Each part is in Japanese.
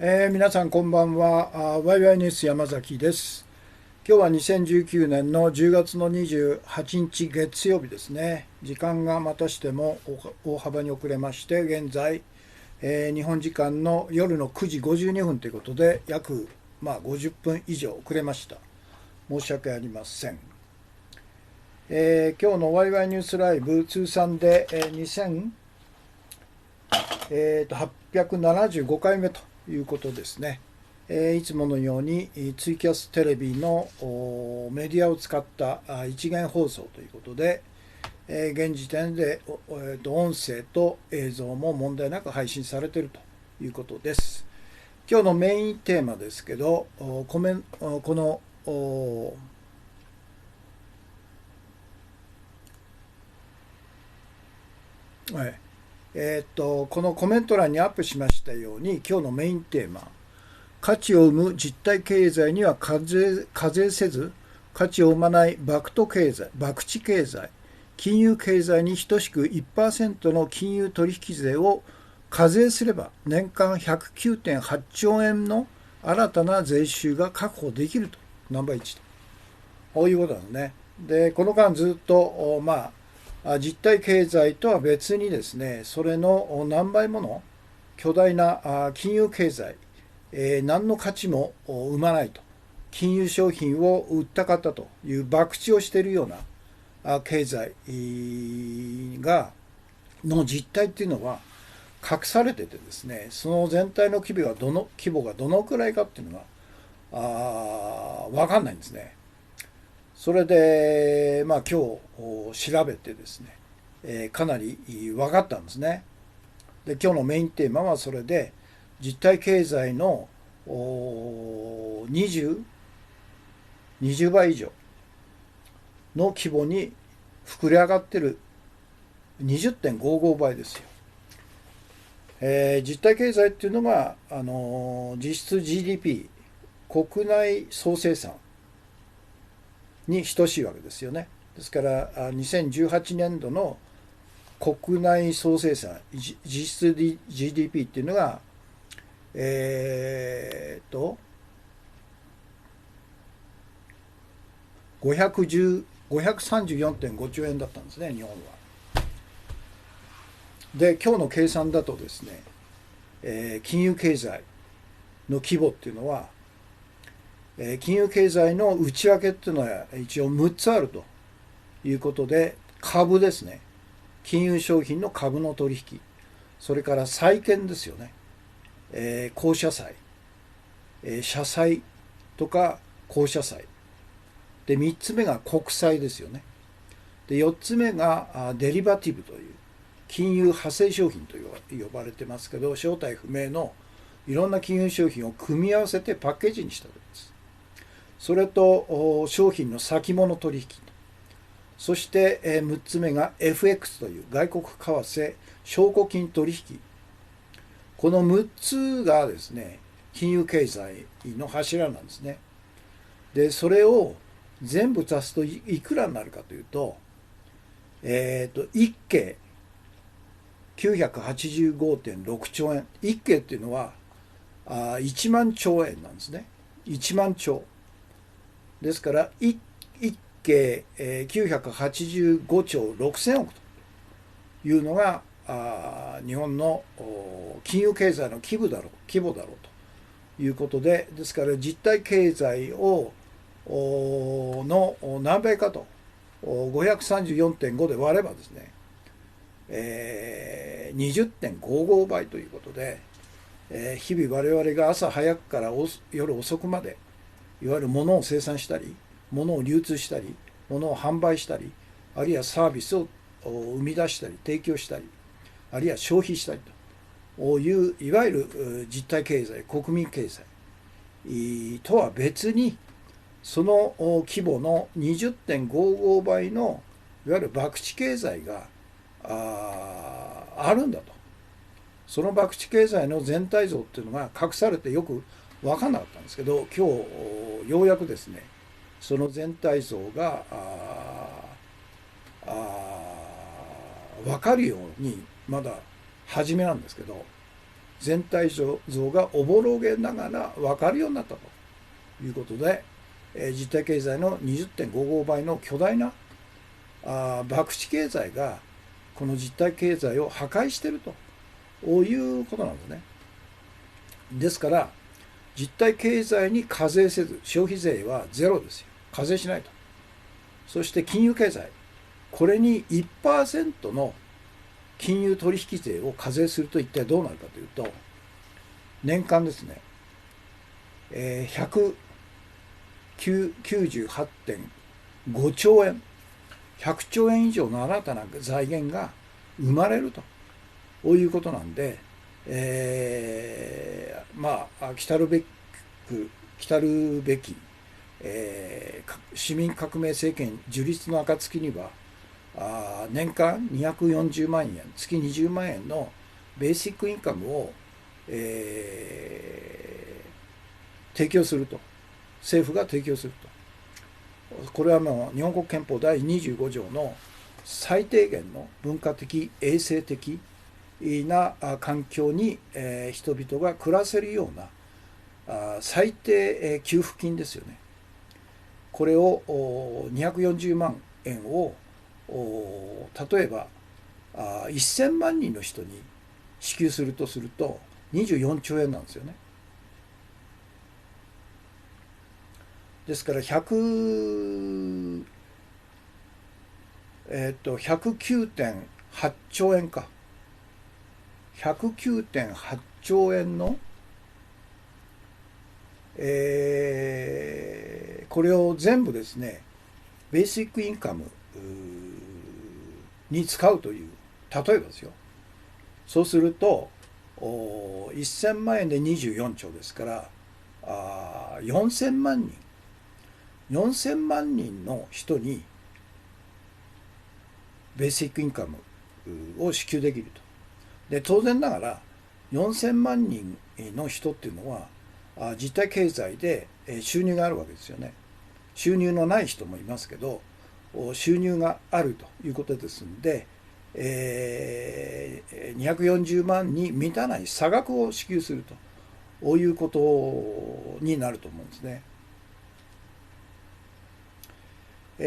皆さんこんばんは。ワイワイニュース山崎です。今日は2019年の10月の28日月曜日ですね。時間がまたしても大幅に遅れまして、現在、日本時間の夜の9時52分ということで、約、50分以上遅れました。申し訳ありません。今日のワイワイニュースライブ通算で、2875回目ということですね。いつものようにツイキャステレビのメディアを使った一元放送ということで、現時点で音声と映像も問題なく配信されているということです。今日のメインテーマですけど、このこのコメント欄にアップしましたように、今日のメインテーマ、価値を生む実体経済には課税せず、価値を生まない博打経済、金融経済に等しく 1% の金融取引税を課税すれば、年間109.8兆円の新たな税収が確保できると、ナンバー1と。こういうことなんですね。で、この間ずっと、実体経済とは別にですね、それの何倍もの巨大な金融経済、何の価値も生まないと、金融商品を売った方という博打をしているような経済の実態っていうのは隠されててですね、その全体の規模がどのくらいかっていうのが分かんないんですね。それで、今日調べてですね、かなり分かったんですね。で、今日のメインテーマはそれで、実体経済の20倍以上の規模に膨れ上がってる。20.55 倍ですよ。実体経済っていうのが、実質 GDP、国内総生産に等しいわけですよね。ですから2018年度の国内総生産、実質 GDP っていうのが、534.5兆円だったんですね、日本は。で、今日の計算だとですね、金融経済の規模っていうのは、金融経済の内訳っていうのは一応6つあるということで、株ですね。金融商品の株の取引。それから債券ですよね。公社債、社債とか公社債。で、3つ目が国債ですよね。で、4つ目がデリバティブという金融派生商品と呼ばれてますけど、正体不明のいろんな金融商品を組み合わせてパッケージにしたわけです。それと商品の先物取引。そして6つ目が FX という外国為替証拠金取引。この6つがですね、金融経済の柱なんですね。で、それを全部足すといくらになるかというと、1京985.6兆円。1京っていうのは1万兆円なんですね。1万兆。ですから、1京985兆6000億というのが日本の金融経済の規模だろうということで、ですから実体経済の何倍かと534.5で割ればですね、20.55 倍ということで、日々我々が朝早くから夜遅くまでいわゆる物を生産したり、物を流通したり、物を販売したり、あるいはサービスを生み出したり提供したり、あるいは消費したりといういわゆる実体経済、国民経済とは別に、その規模の20.55 倍のいわゆる博打経済があるんだと。その博打経済の全体像っていうのが隠されてよく分かんなかったんですけど、今日ようやくですね、その全体像が分かるようにまだ初めなんですけど、全体像がおぼろげながら分かるようになったということで、実体経済の 20.55 倍の巨大な博打経済がこの実体経済を破壊しているということなんですね。ですから実体経済に課税せず、消費税はゼロですよ。課税しないと。そして金融経済、これに 1% の金融取引税を課税すると一体どうなるかというと、年間ですね、198.5 兆円、100兆円以上の新たな財源が生まれるということなんで、来たるべき、市民革命政権樹立の暁には年間240万円、月20万円のベーシックインカムを、提供すると、政府が提供すると。これはもう日本国憲法第25条の最低限の文化的、衛生的な環境に人々が暮らせるような最低給付金ですよね。これを240万円を例えば1000万人の人に支給すると24兆円なんですよね。ですから109.8 兆円か。109.8 兆円の、これを全部ですね、ベーシックインカムに使うという、例えばですよ。そうすると、1000万円で24兆ですから、4000万人の人にベーシックインカムを支給できると。で、当然ながら4000万人の人っていうのは実体経済で収入があるわけですよね。収入のない人もいますけど、収入があるということですので、240万に満たない差額を支給するということになると思うんですね。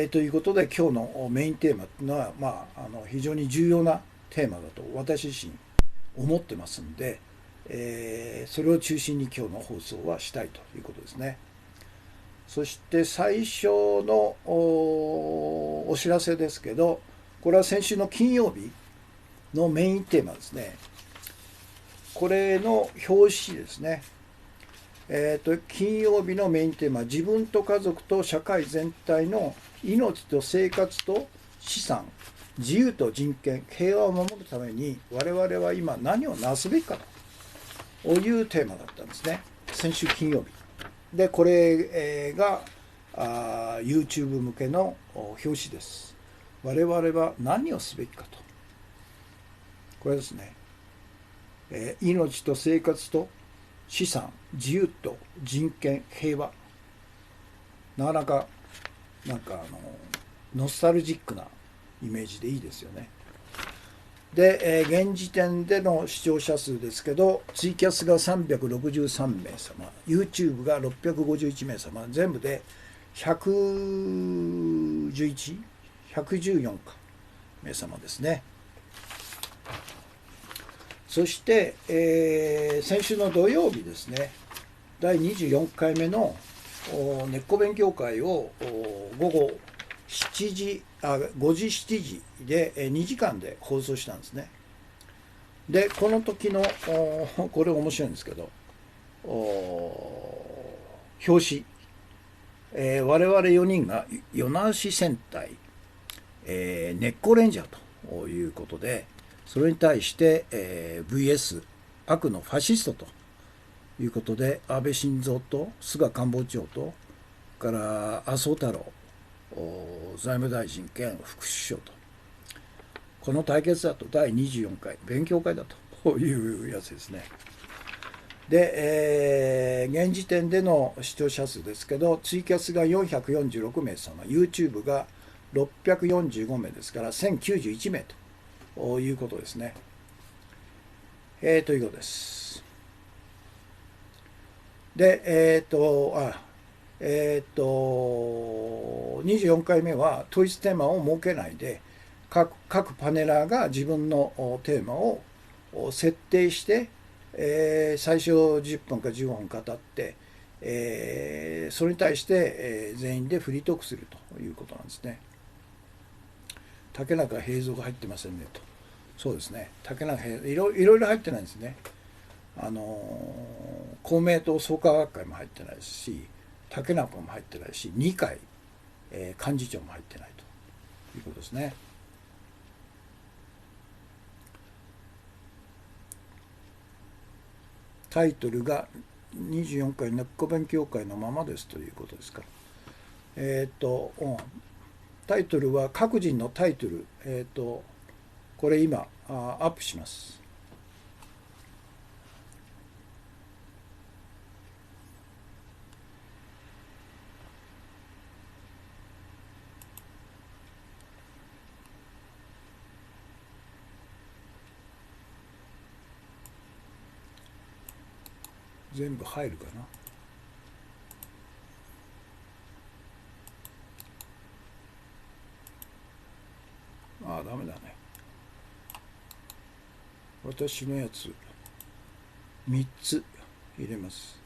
ということで今日のメインテーマというのは、非常に重要なテーマだと私自身思ってますんで、それを中心に今日の放送はしたいということですね。そして最初のお知らせですけど、これは先週の金曜日のメインテーマですね。これの表紙ですね。金曜日のメインテーマ、自分と家族と社会全体の命と生活と資産、自由と人権、平和を守るために我々は今何をなすべきかというテーマだったんですね。先週金曜日。で、これがYouTube 向けの表紙です。我々は何をすべきかと。これですね。命と生活と資産、自由と人権、平和。なかなかノスタルジックなイメージでいいですよね。で、現時点での視聴者数ですけど、ツイキャスが363名様、YouTube が651名様、全部で111、114か名様ですね。そして、先週の土曜日ですね、第24回目の根っこ勉強会を午後5時7時で2時間で放送したんですね。で、この時のこれ面白いんですけど、表紙、我々4人が与那市戦隊、根っこレンジャーということで、それに対して、VS 悪のファシストということで、安倍晋三と菅官房長とから麻生太郎財務大臣兼副首相と、この対決だと第24回勉強会だというやつですね。で、現時点での視聴者数ですけど、ツイキャスが446名様、YouTube が645名ですから1091名ということですね。ということです。で、24回目は統一テーマを設けないで、各パネラーが自分のテーマを設定して、最初10分か15分語って、それに対して、全員でフリートークするということなんですね。竹中平蔵が入ってませんねと。そうですね。竹中平蔵、いろいろ入ってないんですね。公明党創価学会も入ってないですし、竹中も入ってないし、二階、幹事長も入ってないということですね。タイトルが24回根っこ勉強会のままですということですか。タイトルは各人のタイトル、これ今アップします。全部入るかな。ああ、ダメだね。私のやつ3つ入れます。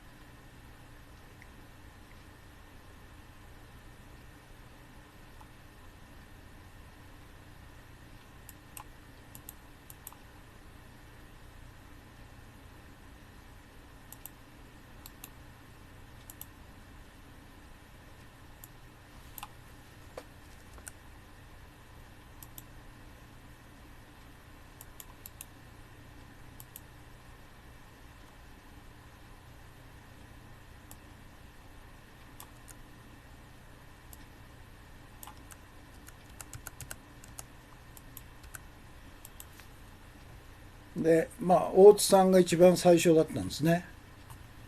で、大津さんが一番最初だったんですね。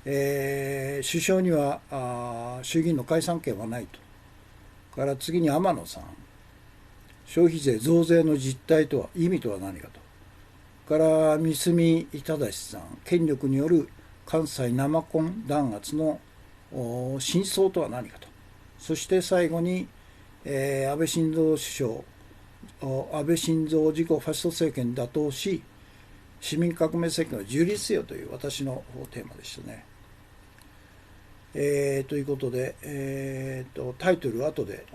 首相には衆議院の解散権はないと。から次に天野さん、消費税増税の実態とは、意味とは何かと。から三角忠さん、権力による関西生コン弾圧の真相とは何かと。そして最後に、安倍晋三首相、安倍晋三自己ファシスト政権打倒し、市民革命政権を樹立せよという私のテーマでしたね。ということで、タイトル後で、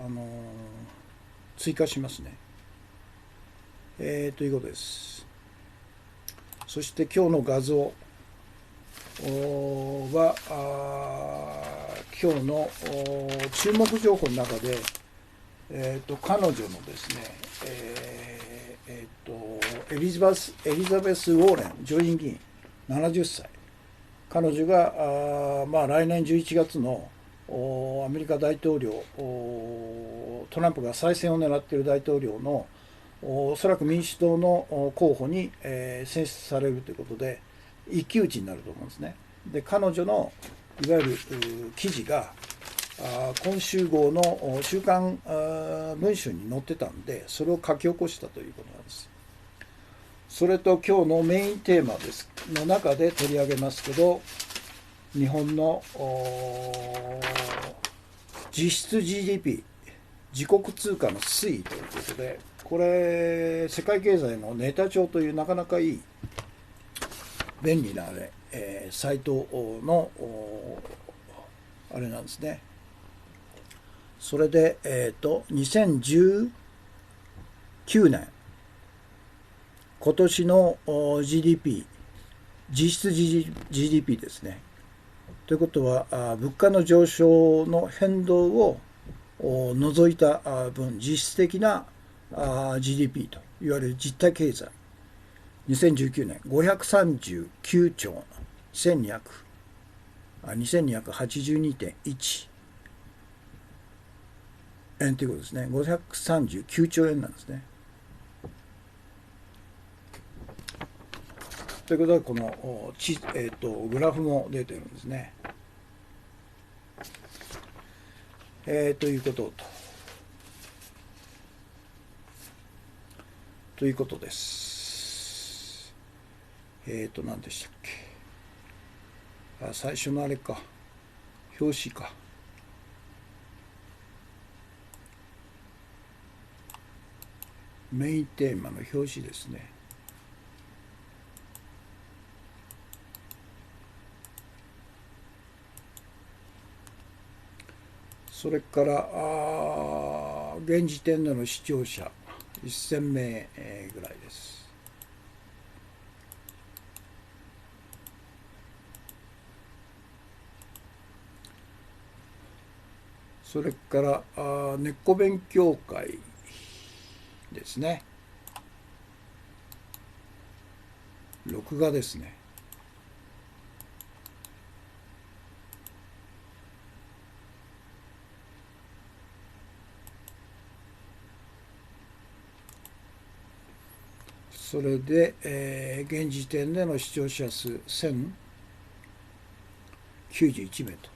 追加しますね。ということです。そして今日の画像は今日の注目情報の中で、彼女のですね、エリザベス・ウォーレン上院議員70歳、彼女が来年11月のアメリカ大統領、トランプが再選を狙っている大統領のおそらく民主党の候補に選出されるということで一騎打ちになると思うんですね。で、彼女のいわゆる記事が今週号の週刊文春に載ってたんで、それを書き起こしたということなんです。それと今日のメインテーマですの中で取り上げますけど、日本の実質 GDP、自国通貨の推移ということで、これ世界経済のネタ帳というなかなかいい便利なサイトのあれなんですね。それで、2019年今年の GDP、実質 GDP ですね。ということは物価の上昇の変動を除いた分、実質的なGDP といわれる実体経済、2019年539兆2282.1円ということですね。539兆円なんですね。ということはこのグラフも出てるんですね。ということということです。何でしたっけ。最初のあれか。表紙か。メインテーマの表紙ですね。それから現時点での視聴者1000名ぐらいです。それから根っこ勉強会ですね。録画ですね。それで、現時点での視聴者数1091名と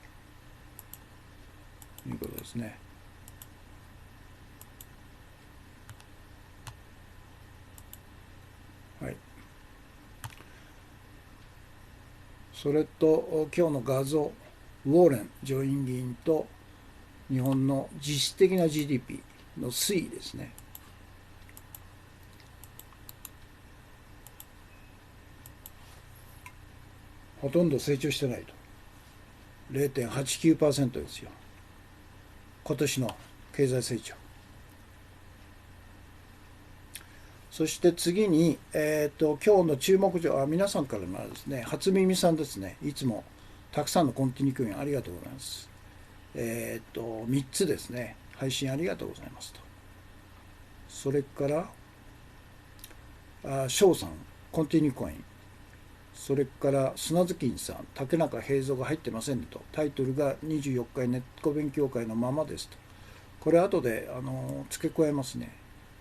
いうことですね。はい。それと今日の画像、ウォーレン上院議員と日本の実質的な GDP の推移ですね。ほとんど成長してないと。0.89% ですよ。今年の経済成長。そして次に、今日の注目情報、皆さんからのですね、初耳さんですね。いつもたくさんのコンティニュー教員ありがとうございます。3つですね。配信ありがとうございますと。それから、翔さん、コンティニューコイン。それから砂月さん、竹中平蔵が入ってませんねと。タイトルが24日ネット勉強会のままですと。これ後で付け加えますね。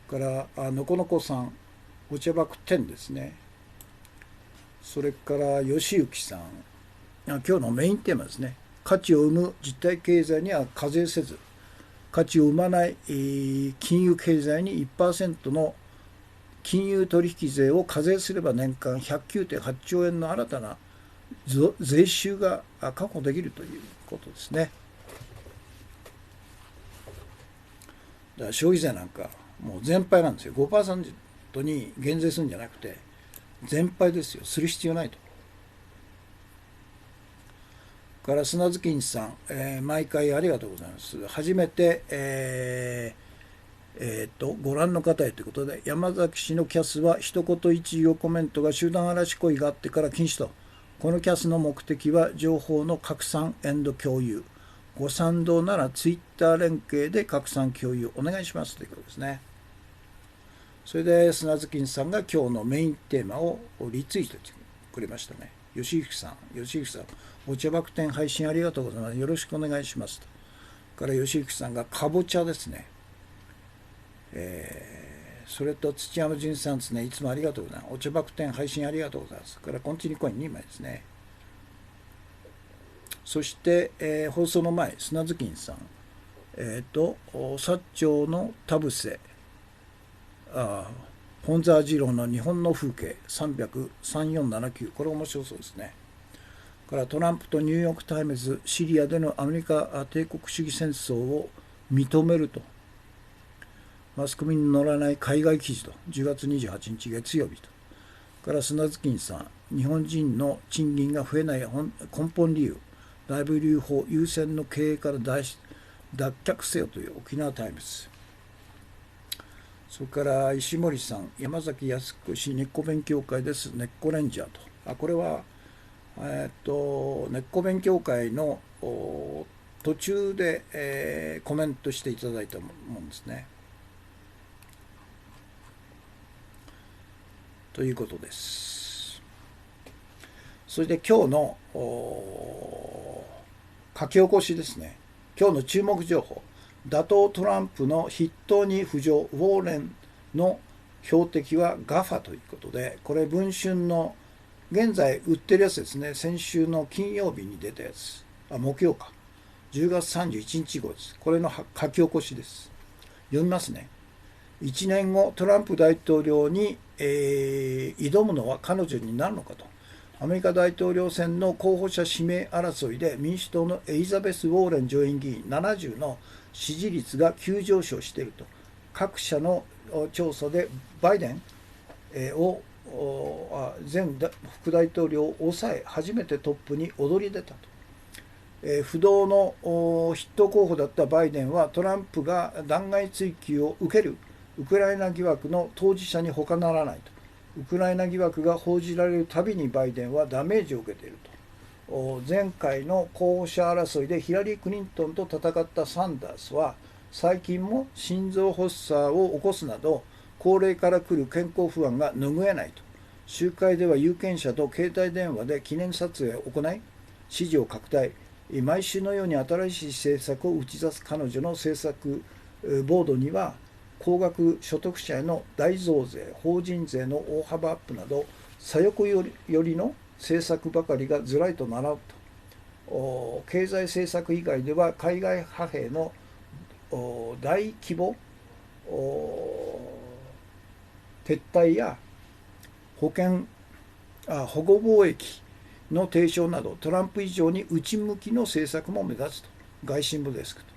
からのこのこさん、お茶爆10ですね。それから吉行さん、今日のメインテーマですね。価値を生む実体経済には課税せず、価値を生まない金融経済に 1% の金融取引税を課税すれば年間109.8兆円の新たな税収が確保できるということですね。だから消費税なんかもう全廃なんですよ。5% に減税するんじゃなくて全廃ですよ。する必要ないと。から砂月さん、毎回ありがとうございます。初めて、ご覧の方へということで、山崎氏のキャスは一言一行コメントが集団嵐行為があってから禁止と。このキャスの目的は情報の拡散共有。ご賛同ならツイッター連携で拡散共有お願いしますということですね。それで砂月さんが今日のメインテーマをリツイートしてくれましたね。吉行さん、お茶爆店配信ありがとうございます。よろしくお願いしますと。から吉行さんがかぼちゃですね。それと土山淳さんですね。いつもありがとうございます。お茶爆店配信ありがとうございます。からコンティニューコイン2枚ですね。そして、放送の前、砂月さん、薩長の田臥、本沢二郎の日本の風景3003479、これ面白そうですね。からトランプとニューヨーク・タイムズ、シリアでのアメリカ帝国主義戦争を認めると。マスコミに載らない海外記事と。10月28日月曜日と。から砂月さん、日本人の賃金が増えない根本理由、内部留保優先の経営から脱却せよという沖縄タイムズ。それから石森さん、山崎靖子氏、根っこ勉強会です。根っこレンジャーと。これは、根っこ勉強会の途中で、コメントしていただいたもんですね。ということです。それで今日の書き起こしですね。今日の注目情報。打倒トランプの筆頭に浮上、ウォーレンの標的はガファということで、これ文春の現在売ってるやつですね。先週の金曜日に出たやつ。木曜か。10月31日号です。これの書き起こしです。読みますね。1年後、トランプ大統領に、挑むのは彼女になるのかと。アメリカ大統領選の候補者指名争いで民主党のエリザベス・ウォーレン上院議員70の支持率が急上昇していると。各社の調査でバイデンを前副大統領を抑え初めてトップに躍り出たと。不動の筆頭候補だったバイデンはトランプが弾劾追及を受けるウクライナ疑惑の当事者に他ならないと。ウクライナ疑惑が報じられるたびにバイデンはダメージを受けていると。前回の候補者争いでヒラリー・クリントンと戦ったサンダースは最近も心臓発作を起こすなど高齢から来る健康不安が拭えないと。集会では有権者と携帯電話で記念撮影を行い支持を拡大。毎週のように新しい政策を打ち出す彼女の政策ボードには高額所得者への大増税、法人税の大幅アップなど左翼寄りの政策ばかりがずらりと並ぶと。経済政策以外では海外派兵の大規模撤退や保護貿易の提唱などトランプ以上に内向きの政策も目立つと。外信部デスクと。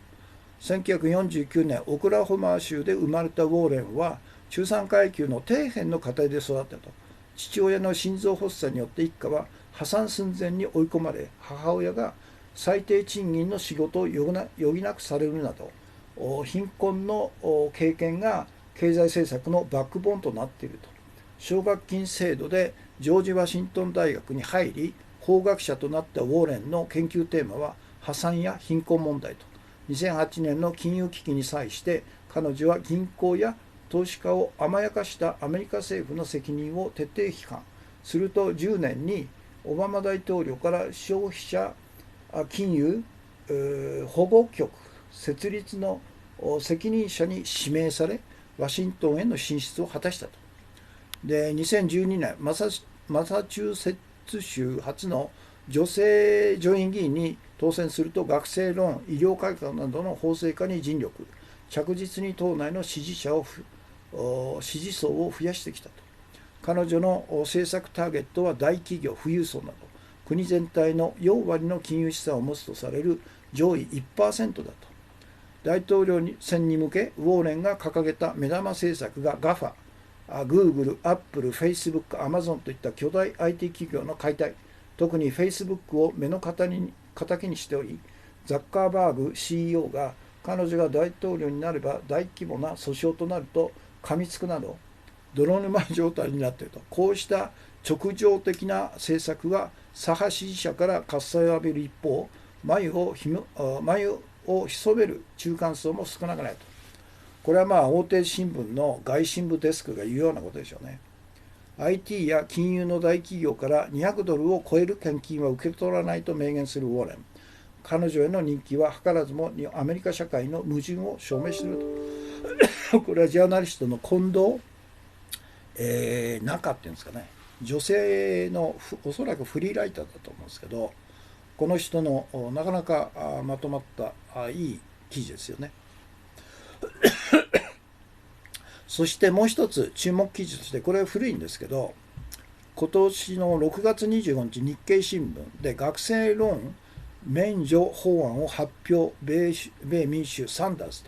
1949年オクラホマ州で生まれたウォーレンは中産階級の底辺の家庭で育ったと。父親の心臓発作によって一家は破産寸前に追い込まれ、母親が最低賃金の仕事を余儀なくされるなど貧困の経験が経済政策のバックボーンとなっていると。奨学金制度でジョージ・ワシントン大学に入り法学者となったウォーレンの研究テーマは破産や貧困問題と。2008年の金融危機に際して彼女は銀行や投資家を甘やかしたアメリカ政府の責任を徹底批判すると、10年にオバマ大統領から消費者金融保護局設立の責任者に指名されワシントンへの進出を果たしたと。で2012年マサチューセッツ州初の女性上院議員に当選すると学生ローン、医療改革などの法制化に尽力、着実に党内の支持層を増やしてきたと。彼女の政策ターゲットは大企業、富裕層など国全体の4割の金融資産を持つとされる上位 1% だと。大統領選に向けウォーレンが掲げた目玉政策が GAFA、Google、Apple、Facebook、Amazon といった巨大 IT 企業の解体、特に Facebook を目の敵にしており、ザッカーバーグ CEO が彼女が大統領になれば大規模な訴訟となると噛みつくなど泥沼状態になっていると。こうした直情的な政策が左派支持者から喝采を浴びる一方、眉を潜める中間層も少なくないと。これは大手新聞の外信部デスクが言うようなことでしょうね。IT や金融の大企業から$200を超える献金は受け取らないと明言するウォーレン。彼女への人気は図らずもアメリカ社会の矛盾を証明していると。これはジャーナリストの近藤中っていうんですかね、女性のおそらくフリーライターだと思うんですけど、この人のなかなかまとまったいい記事ですよね。そしてもう一つ注目記事として、これは古いんですけど、今年の6月25日日経新聞で学生ローン免除法案を発表、米民主サンダース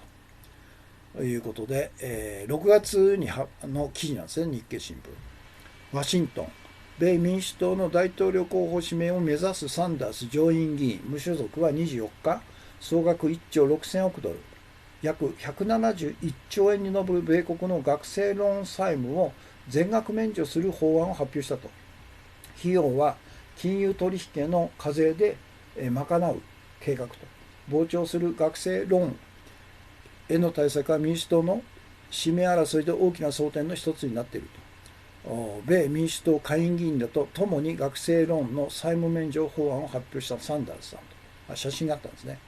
ということで、6月の記事なんですね。日経新聞。ワシントン、米民主党の大統領候補指名を目指すサンダース上院議員無所属は24日、総額1兆6000億ドル、約171兆円に上る米国の学生ローン債務を全額免除する法案を発表したと。費用は金融取引への課税で賄う計画と。膨張する学生ローンへの対策は民主党の指名争いで大きな争点の一つになっていると。米民主党下院議員らと共に学生ローンの債務免除法案を発表したサンダースさんと写真があったんですね。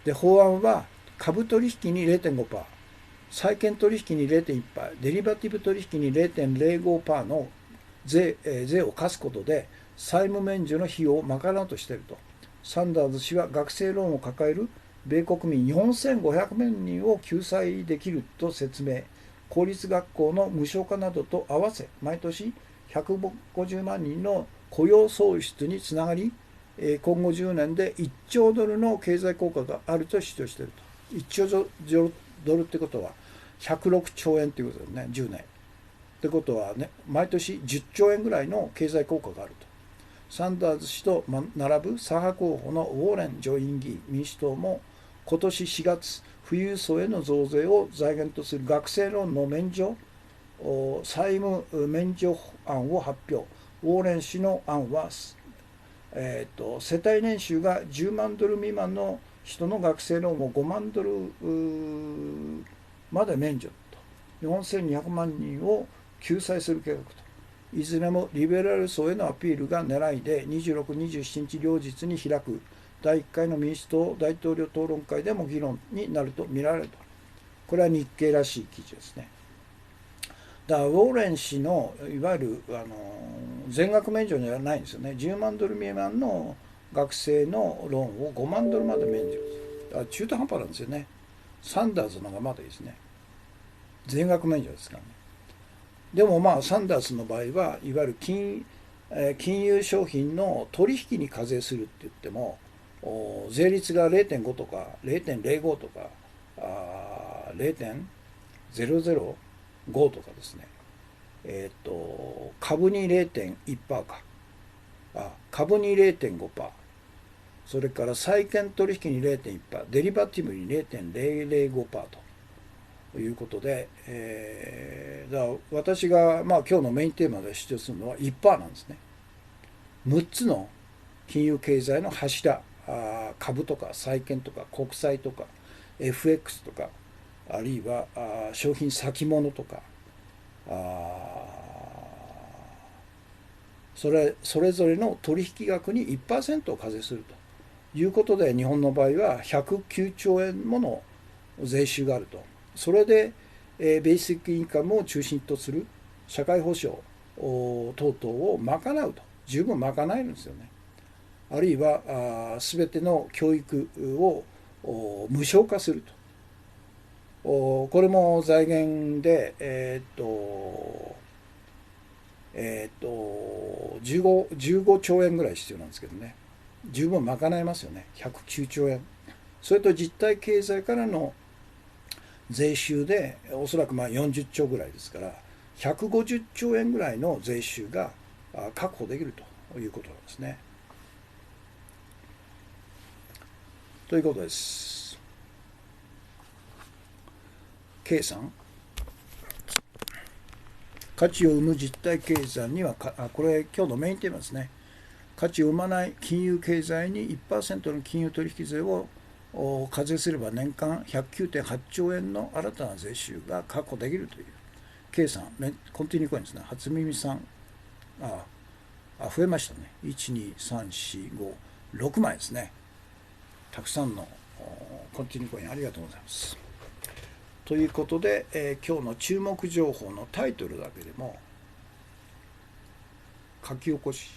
で、法案は株取引に 0.5%、債券取引に 0.1%、デリバティブ取引に 0.05% の税を課すことで債務免除の費用を賄うとしていると。サンダーズ氏は学生ローンを抱える米国民4500万人を救済できると説明。公立学校の無償化などと合わせ毎年150万人の雇用創出につながり、今後10年で1兆ドルの経済効果があると主張していると。1兆ドルってことは106兆円ということですね、10年。ってことはね、毎年10兆円ぐらいの経済効果があると。サンダーズ氏と並ぶ左派候補のウォーレン上院議員、民主党も今年4月、富裕層への増税を財源とする学生ローンの免除、債務免除案を発表。ウォーレン氏の案は、世帯年収が10万ドル未満の人の学生ローンを5万ドルまで免除と。4200万人を救済する計画と。いずれもリベラル層へのアピールが狙いで、26、27日両日に開く第1回の民主党大統領討論会でも議論になると見られると。これは日経らしい記事ですね。だからウォーレン氏のいわゆる全額免除じゃないんですよね。10万ドル未満の学生のローンを5万ドルまで免除。だから中途半端なんですよね。サンダーズの方がまだいいですね。全額免除ですからね。でもまあサンダースの場合はいわゆる金融商品の取引に課税するって言っても税率が 0.5 とか 0.05 とか0.005 とかですね、株に 0.1% か株に 0.5%、それから債券取引に 0.1%、デリバティブに 0.005% ということで、だから私が、今日のメインテーマで主張するのは 1% なんですね。6つの金融経済の柱、株とか債券とか国債とか FX とか、あるいは商品先物とか、それぞれの取引額に 1% を課税するということで、日本の場合は109兆円もの税収があると。それで、ベーシックインカムを中心とする社会保障等々を賄うと。十分賄えるんですよね。あるいは全ての教育を無償化すると。これも財源で15兆円ぐらい必要なんですけどね、十分賄えますよね。109兆円。それと実体経済からの税収でおそらく40兆ぐらいですから、150兆円ぐらいの税収が確保できるということなんですね。ということです。計算、価値を生む実体経済にはこれ今日のメインテーマですね。価値を生まない金融経済に 1% の金融取引税を課税すれば年間 109.8 兆円の新たな税収が確保できるという計算。コンティニューコインですね。初耳さん、増えましたね。12345 6枚ですね。たくさんのコンティニューコインありがとうございます。ということで、今日の注目情報のタイトルだけでも書き起こし、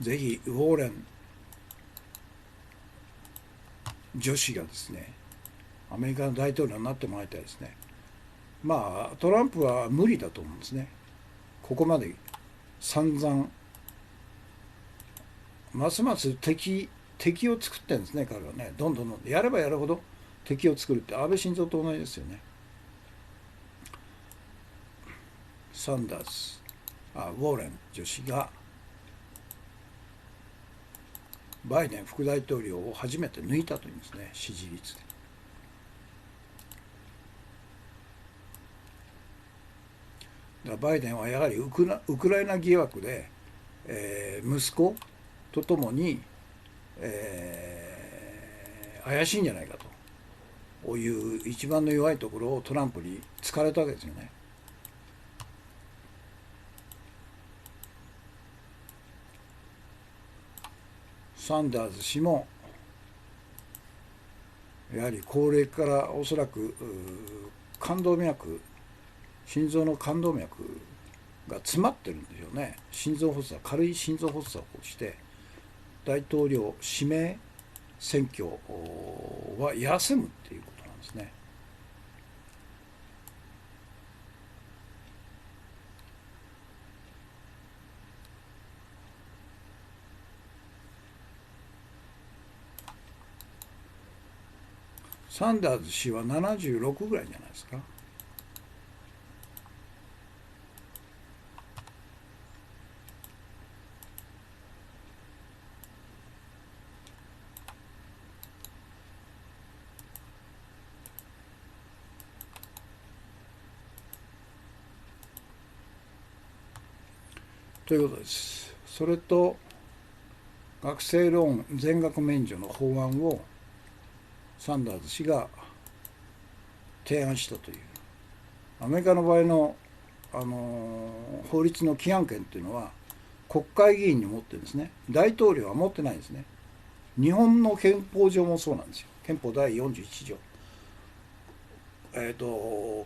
ぜひウォーレン女子がですね、アメリカの大統領になってもらいたいですね。トランプは無理だと思うんですね。ここまで散々ますます敵を作ってるんですね、彼はね。どんどんやればやるほど敵を作るって、安倍晋三と同じですよね。サンダース、ウォーレン女子がバイデン副大統領を初めて抜いたというんですね、支持率で。だからバイデンはやはりウクライナ疑惑で、息子とともに、怪しいんじゃないかという一番の弱いところをトランプに突かれたわけですよね。サンダーズ氏もやはり高齢からおそらく心臓の冠動脈が詰まってるんでしょうね。軽い心臓発作をして大統領指名選挙は休むっていうことなんですね。サンダーズ氏は76ぐらいじゃないですか。ということです。それと学生ローン全額免除の法案をサンダーズ氏が提案したという。アメリカの場合の、法律の規範権というのは国会議員に持ってるんですね。大統領は持ってないんですね。日本の憲法上もそうなんですよ。憲法第41条。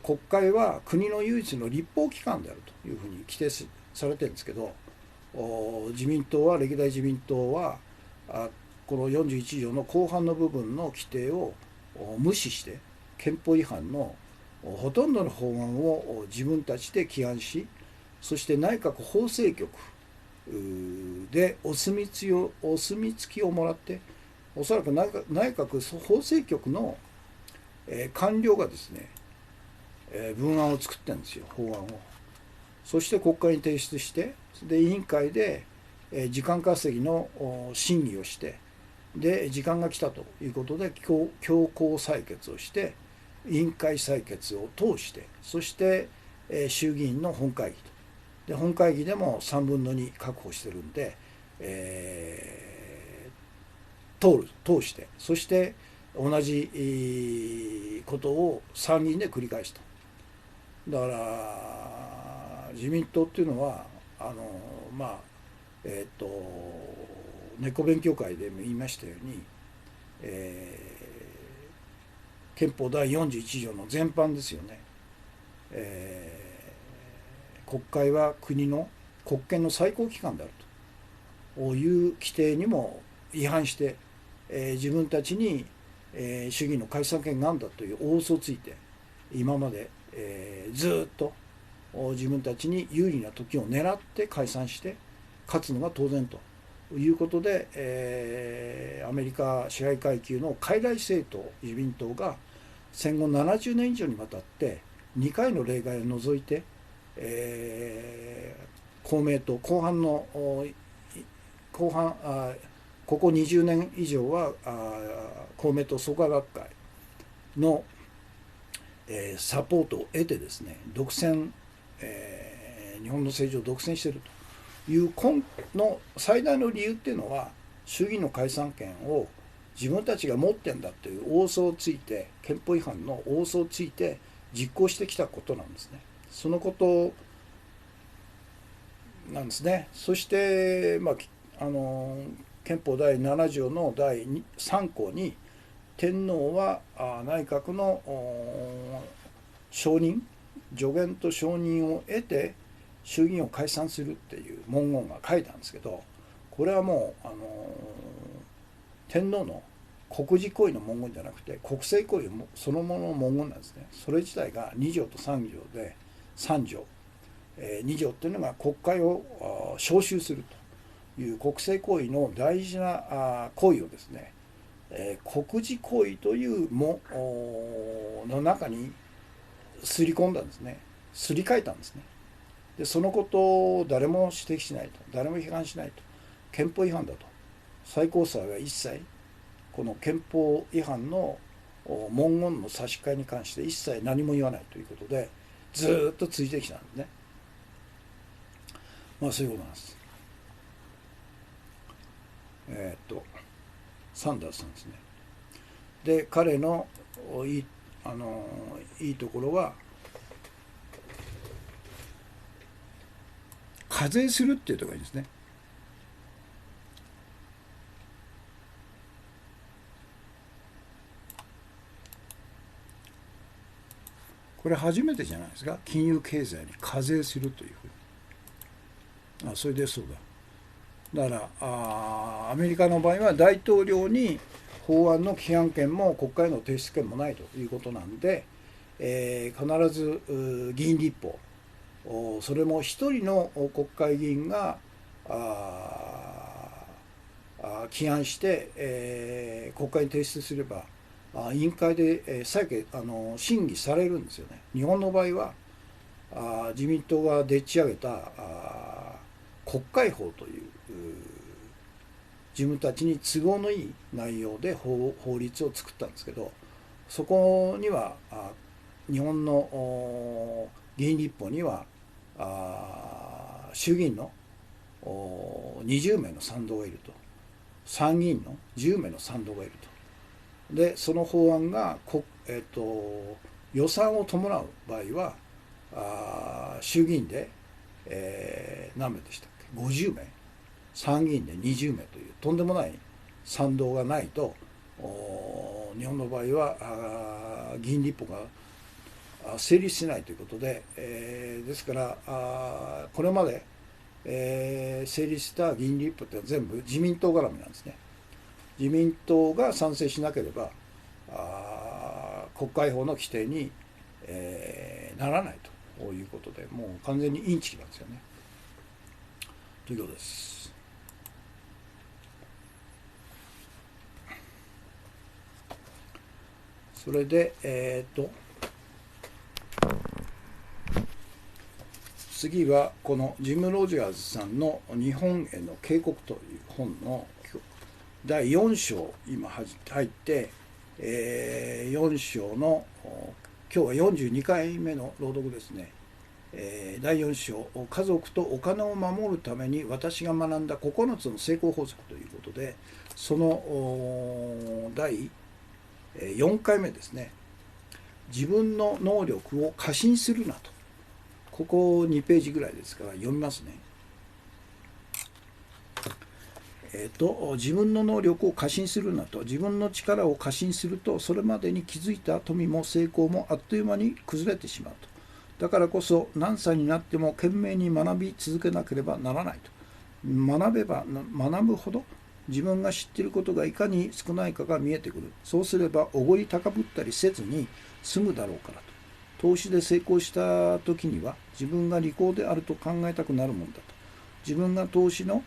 国会は国の唯一の立法機関であるというふうに規定されてるんですけど、自民党は歴代自民党はこの41条の後半の部分の規定を無視して憲法違反のほとんどの法案を自分たちで起案し、そして内閣法制局でお墨付きをもらって、おそらく内閣法制局の官僚がですね、文案を作ってるんですよ、法案を。そして国会に提出して、で委員会で時間稼ぎの審議をして、で時間が来たということで強行採決をして、委員会採決を通して、そして衆議院の本会議と。で本会議でも3分の2確保してるんで、通して、そして同じことを参議院で繰り返した。だから自民党っていうのはまあ猫勉強会でも言いましたように、憲法第41条の全般ですよね、国会は国権の最高機関であるという規定にも違反して、自分たちに、主義の解散権があるんだという大嘘をついて、今まで、ずっと自分たちに有利な時を狙って解散して勝つのが当然ということで、アメリカ支配階級の傀儡政党自民党が戦後70年以上にわたって2回の例外を除いて、公明党後半ここ20年以上は公明党創価学会のサポートを得てですね、独占、日本の政治を独占しているという根の最大の理由っていうのは、衆議院の解散権を自分たちが持ってんだという大嘘をついて、憲法違反の大嘘をついて実行してきたことなんですね。そのことなんですね。そして、憲法第7条の第3項に、天皇は内閣の承認、助言と承認を得て衆議院を解散するっていう文言が書いたんですけど、これはもう天皇の国事行為の文言じゃなくて国政行為そのものの文言なんですね。それ自体が2条と3条で、3条、2条っていうのが国会を召集するという国政行為の大事な行為をですね、国事行為というの中にすり込んだんですね。すり替えたんですね。でそのことを誰も指摘しないと、誰も批判しないと、憲法違反だと。最高裁は一切この憲法違反の文言の差し替えに関して一切何も言わないということで、ずっと続いてきたんですね。そういうことなんです。サンダースさんですね。で彼のいいところは、課税するっていうところがいいですね。これ初めてじゃないですか、金融経済に課税するというふうに。それでそうだ。だからアメリカの場合は大統領に法案の規範権も国会の提出権もないということなんで、必ず議員立法、それも一人の国会議員が起案して、国会に提出すれば委員会で審議されるんですよね。日本の場合は自民党がでっち上げた国会法という自分たちに都合のいい内容で法律を作ったんですけど、そこには日本の議員立法には衆議院の20名の賛同がいると、参議院の10名の賛同がいると。でその法案が予算を伴う場合は衆議院で、何名でしたっけ、50名、参議院で20名というとんでもない賛同がないと日本の場合は議員立法が成立しないということで、ですからこれまで、成立した議員立法って全部自民党絡みなんですね。自民党が賛成しなければ国会法の規定に、ならないということで、もう完全にインチキなんですよね。ということです。それで次はこのジム・ロジャーズさんの「日本への警告」という本の第4章今入って、4章の今日は42回目の朗読ですね。第4章「家族とお金を守るために私が学んだ9つの成功法則」ということで、その第4回目ですね。自分の能力を過信するなと。ここ2ページぐらいですから読みますね。自分の能力を過信するなと。自分の力を過信すると、それまでに築いた富も成功もあっという間に崩れてしまうと。だからこそ何歳になっても懸命に学び続けなければならないと。学べば学ぶほど自分が知っていることがいかに少ないかが見えてくる。そうすればおごり高ぶったりせずに済むだろうからと。投資で成功した時には自分が利口であると考えたくなるもんだと。自分が投資の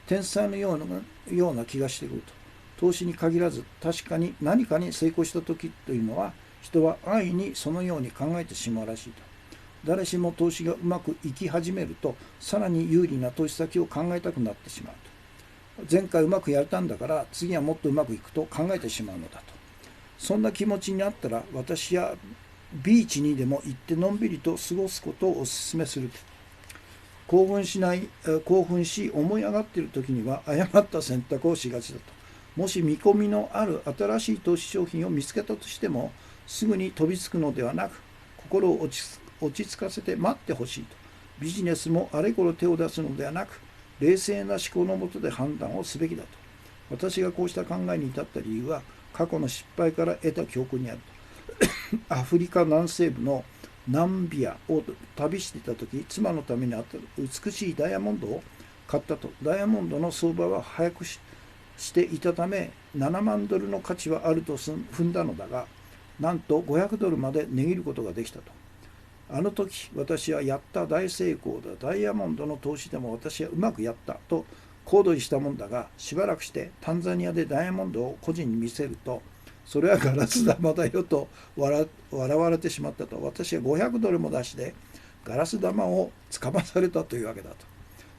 天才のような気がしてくると。投資に限らず確かに何かに成功した時というのは人は安易にそのように考えてしまうらしいと。誰しも投資がうまくいき始めるとさらに有利な投資先を考えたくなってしまうと。前回うまくやれたんだから次はもっとうまくいくと考えてしまうのだと。そんな気持ちになったら私やビーチにでも行ってのんびりと過ごすことをお勧めすると。興奮し思い上がっている時には誤った選択をしがちだと。もし見込みのある新しい投資商品を見つけたとしてもすぐに飛びつくのではなく、心を落ち着かせて待ってほしいと。ビジネスもあれこれ手を出すのではなく、冷静な思考のもとで判断をすべきだと。私がこうした考えに至った理由は過去の失敗から得た教訓にあると。アフリカ南西部のナンビアを旅していた時、妻のためにあった美しいダイヤモンドを買ったと。ダイヤモンドの相場は早くしていたため7万ドルの価値はあると踏んだのだが、なんと500ドルまで値切ることができたと。あの時私はやった大成功だ、ダイヤモンドの投資でも私はうまくやったと小躍りしたもんだが、しばらくしてタンザニアでダイヤモンドを個人に見せると、それはガラス玉だよと笑われてしまったと。私は500ドルも出してガラス玉をつかまされたというわけだと。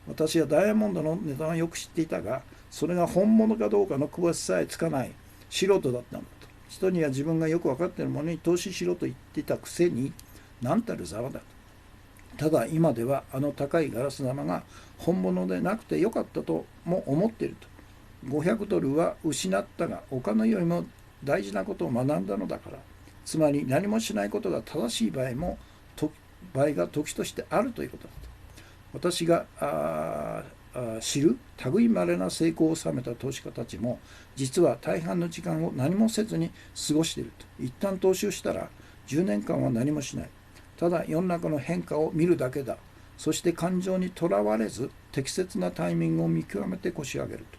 私はダイヤモンドの値段をよく知っていたが、それが本物かどうかの区別さえつかない素人だったのだと。人には自分がよく分かっているものに投資しろと言っていたくせに、何たるざまだと。ただ今ではあの高いガラス玉が本物でなくてよかったとも思っていると。500ドルは失ったがお金よりも大事なことを学んだのだから。つまり何もしないことが正しい場合が時としてあるということだと。私が知る類いまれな成功を収めた投資家たちも実は大半の時間を何もせずに過ごしていると。一旦投資をしたら10年間は何もしない。ただ世の中の変化を見るだけだ。そして感情にとらわれず適切なタイミングを見極めて腰を上げると。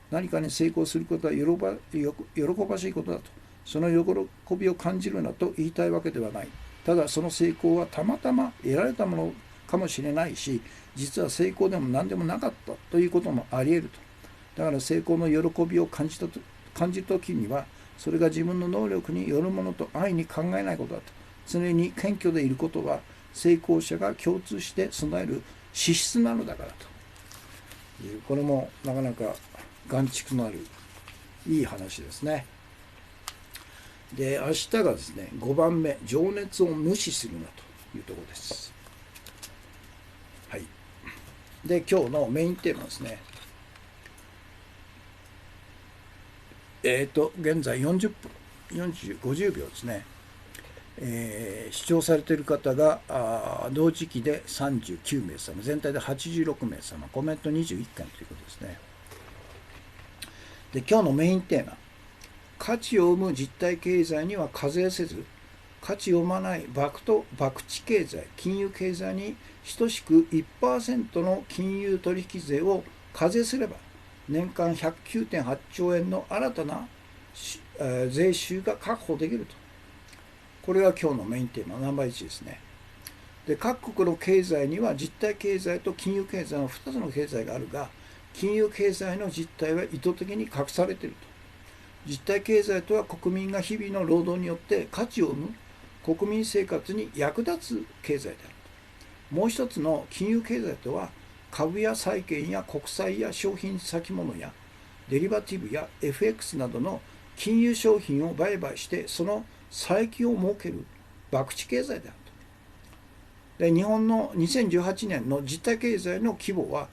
何かに成功することは喜ばしいことだと。その喜びを感じるなと言いたいわけではない。ただその成功はたまたま得られたものかもしれないし、実は成功でも何でもなかったということもあり得ると。だから成功の喜びを感じるときにはそれが自分の能力によるものと安易に考えないことだと。常に謙虚でいることは成功者が共通して備える資質なのだからという、これもなかなか眼蓄のあるいい話ですね。で、明日がですね、5番目、情熱を無視するなというところです。はい。で、今日のメインテーマですね。現在40分、50秒ですね。視聴されている方が同時期で39名様、全体で86名様、コメント21件ということですね。で、今日のメインテーマ、価値を生む実体経済には課税せず、価値を生まない博打経済、金融経済に等しく 1% の金融取引税を課税すれば、年間109.8兆円の新たな税収が確保できると。これが今日のメインテーマ、ナンバー1ですね。で、各国の経済には実体経済と金融経済の2つの経済があるが、金融経済の実態は意図的に隠されていると。実体経済とは国民が日々の労働によって価値を生む国民生活に役立つ経済であると。もう一つの金融経済とは、株や債券や国債や商品先物やデリバティブや FX などの金融商品を売買してその差益を設ける博打経済であると。で、日本の2018年の実体経済の規模は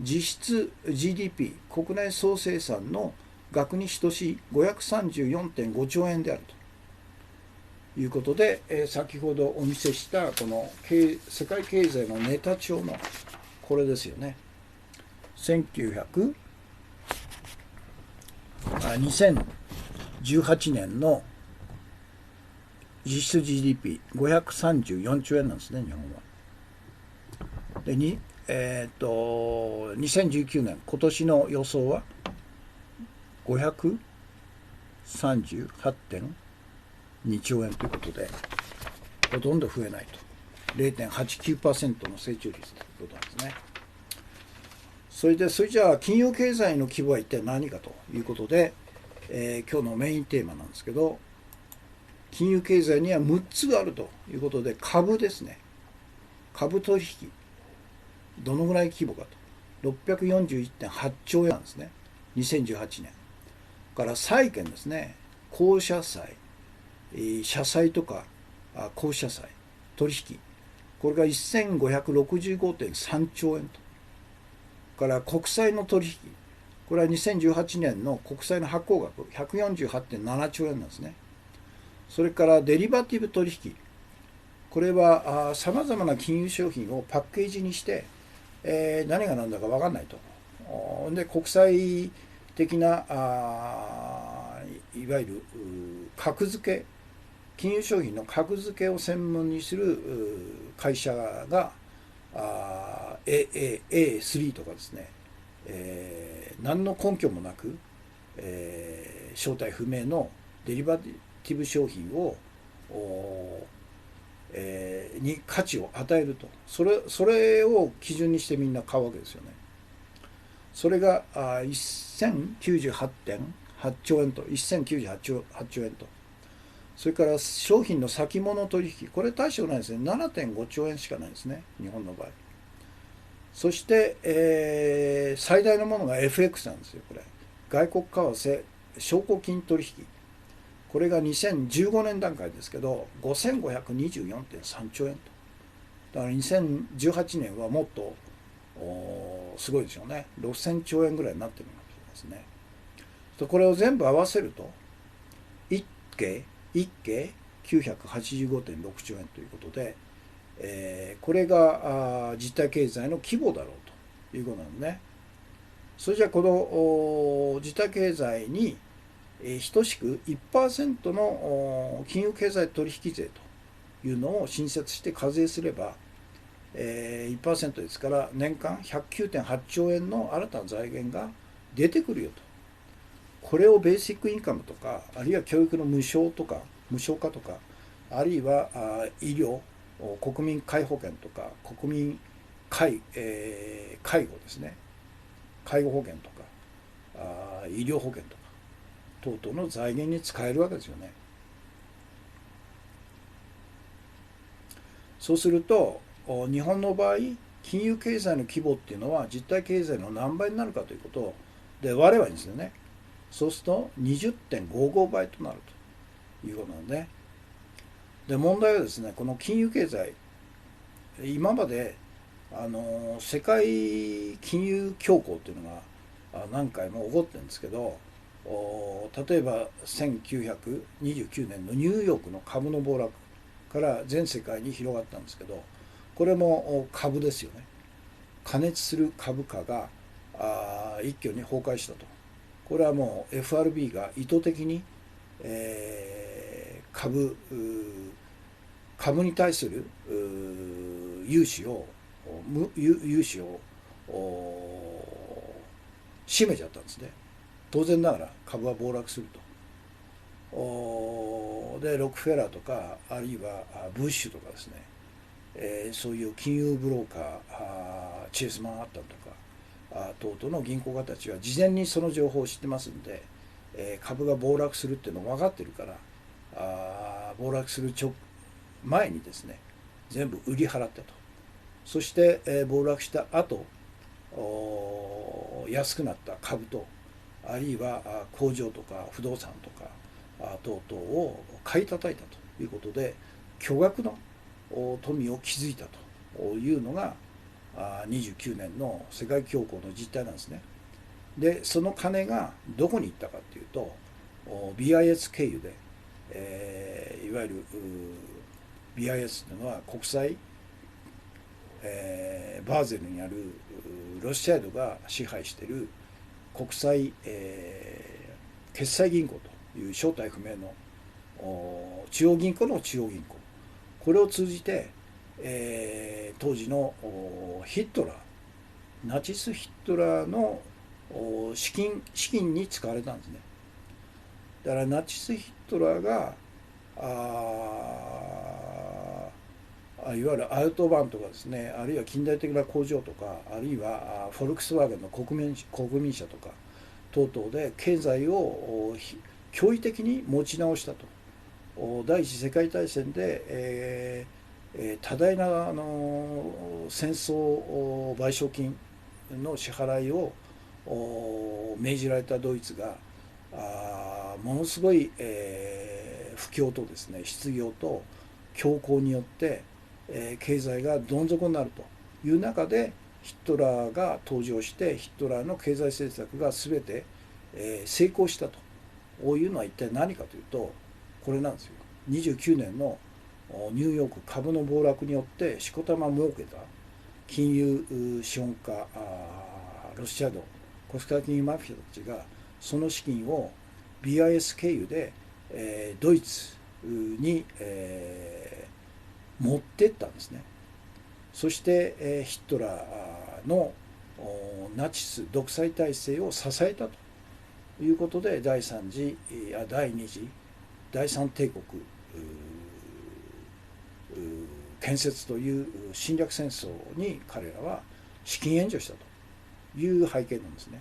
実質 GDP 国内総生産の額に等しい534.5 兆円であるということで、先ほどお見せしたこの世界経済のネタ帳のこれですよね。2018年の実質 GDP534 兆円なんですね、日本は。で、2019年、今年の予想は538.2 兆円ということで、ほとんど増えないと。0.89% の成長率ということなんですね。それじゃあ金融経済の規模は一体何かということで、今日のメインテーマなんですけど、金融経済には6つがあるということで、株ですね。株取引。どのぐらい規模かと。641.8 兆円なんですね。2018年。から債券ですね。公社債、社債とか公社債、取引。これが 1565.3 兆円と。から国債の取引。これは2018年の国債の発行額 148.7 兆円なんですね。それからデリバティブ取引。これはさまざまな金融商品をパッケージにして、何が何だか分かんないと。で、国際的ないわゆる格付け、金融商品の格付けを専門にする会社がA3 とかですね、何の根拠もなく、正体不明のデリバティブ商品をに価値を与えると。それを基準にしてみんな買うわけですよね。それが1098.8 兆円と、1098兆円と。それから商品の先物取引、これ大したないですね。7.5 兆円しかないですね、日本の場合。そして、最大のものが FX なんですよ、これ。外国為替証拠金取引。これが2015年段階ですけど、5524.3 兆円と。だから2018年はもっとすごいでしょうね。6000兆円ぐらいになってるわけですね。これを全部合わせると、1計 985.6 兆円ということで、これが実体経済の規模だろうということなんですね。それじゃあこの実体経済に等しく 1% の金融経済取引税というのを新設して課税すれば、1% ですから年間 109.8 兆円の新たな財源が出てくるよと。これをベーシックインカムとか、あるいは教育の無償化とか、あるいは医療、国民皆保険とか、国民介護ですね、介護保険とか医療保険とか等々の財源に使えるわけですよね。そうすると日本の場合金融経済の規模っていうのは実体経済の何倍になるかということで割ればいいんですよね。そうすると 20.55 倍となるということなんで、で問題はですね、この金融経済今まで世界金融恐慌っていうのが何回も起こってるんですけど、例えば1929年のニューヨークの株の暴落から全世界に広がったんですけど、これも株ですよね。過熱する株価が一挙に崩壊したと。これはもう FRB が意図的に、株に対する融資を締めちゃったんですね。当然ながら株は暴落すると。でロックフェラーとかあるいはブッシュとかですね、そういう金融ブローカーチェイスマンハッタンとか等々の銀行家たちは事前にその情報を知ってますんで、株が暴落するっていうのを分かってるから暴落する前にですね全部売り払ったと。そして、暴落した後安くなった株とあるいは工場とか不動産とか等々を買い叩いたということで巨額の富を築いたというのが29年の世界恐慌の実態なんですね。でその金がどこに行ったかというと BIS 経由で、いわゆるBIS というのは国際、バーゼルにあるロシアドが支配している国際、決済銀行という正体不明の中央銀行の中央銀行、これを通じて、当時のヒットラーナチスヒットラーの資金に使われたんですね。だからナチスヒットラーがいわゆるアウトバーンとかですね、あるいは近代的な工場とか、あるいはフォルクスワーゲンの国民車とか等々で経済を驚異的に持ち直したと。第一次世界大戦で、多大な戦争賠償金の支払いを命じられたドイツがものすごい、不況とですね失業と恐慌によって、経済がどん底になるという中でヒットラーが登場してヒットラーの経済政策が全て、成功したというのは一体何かというとこれなんですよ。29年のニューヨーク株の暴落によってしこたま儲けた金融資本家ロシアドコスタ金融マフィアたちがその資金を BIS 経由で、ドイツに、持ってったんですね。そして、ヒットラーのナチス独裁体制を支えたということで第2次第三帝国建設という侵略戦争に彼らは資金援助したという背景なんですね。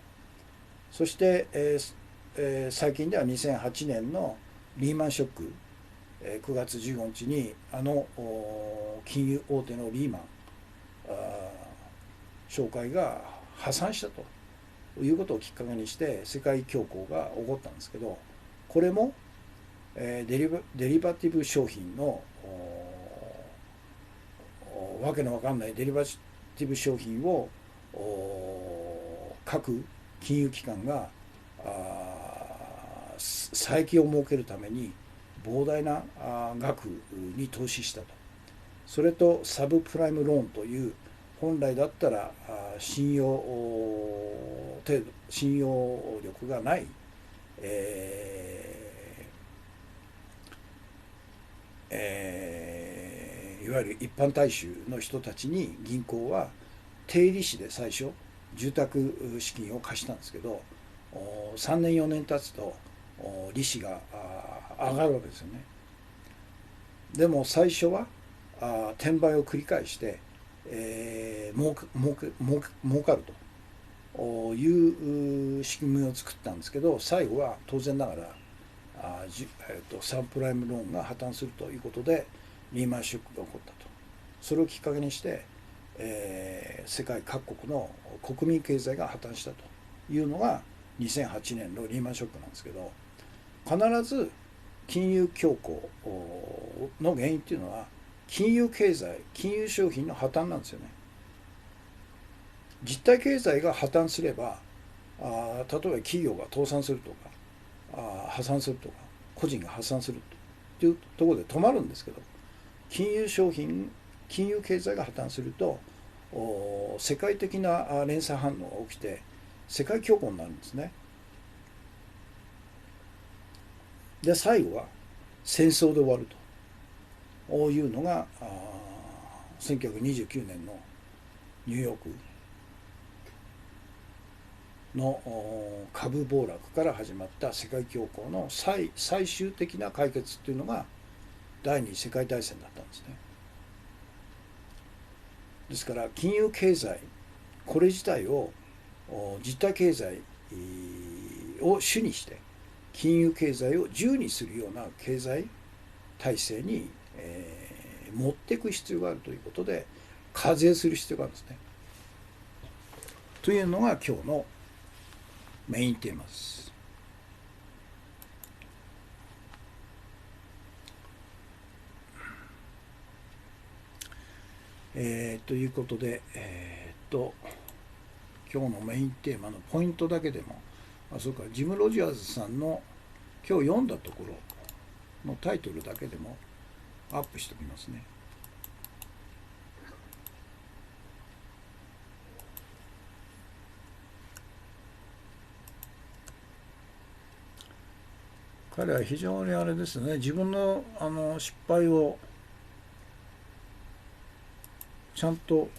そして、最近では2008年のリーマンショック9月15日に金融大手のリーマン商会が破産したということをきっかけにして世界恐慌が起こったんですけど、これもデリバティブ商品のわけのわかんないデリバティブ商品を各金融機関が差益を設けるために膨大な額に投資したと。それとサブプライムローンという本来だったら信用力がない、いわゆる一般大衆の人たちに銀行は低利子で最初住宅資金を貸したんですけど、3年4年経つと利子が上がるわけですよね。でも最初は転売を繰り返して、儲かるという仕組みを作ったんですけど、最後は当然ながらサブプライムローンが破綻するということでリーマンショックが起こったと。それをきっかけにして、世界各国の国民経済が破綻したというのが2008年のリーマンショックなんですけど、必ず金融恐慌の原因っていうのは金融経済、金融商品の破綻なんですよね。実体経済が破綻すれば、例えば企業が倒産するとか、破産するとか、個人が破産するというところで止まるんですけど、金融商品、金融経済が破綻すると、世界的な連鎖反応が起きて、世界恐慌になるんですね。で、最後は戦争で終わるというのが、1929年のニューヨークの株暴落から始まった世界恐慌の最終的な解決っていうのが第二次世界大戦だったんですね。ですから金融経済これ自体を実体経済を主にして金融経済を従にするような経済体制に、持っていく必要があるということで課税する必要があるんですね。というのが今日のメインテーマです。ということで、今日のメインテーマのポイントだけでも、そうか、ジム・ロジャーズさんの今日読んだところのタイトルだけでもアップしておきますね。彼は非常にあれですね、自分の失敗をちゃんと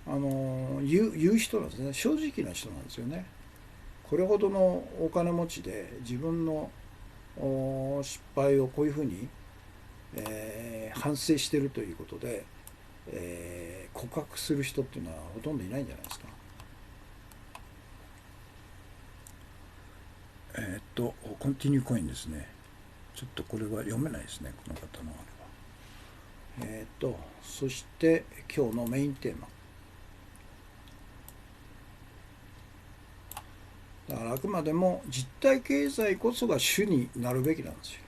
言う人なんですね。正直な人なんですよね。これほどのお金持ちで自分の失敗をこういうふうに、反省しているということで、告白する人っていうのはほとんどいないんじゃないですか。コンティニューコインですね。ちょっとこれは読めないですね、この方のあれは。そして今日のメインテーマ。だからあくまでも実体経済こそが主になるべきなんですよ。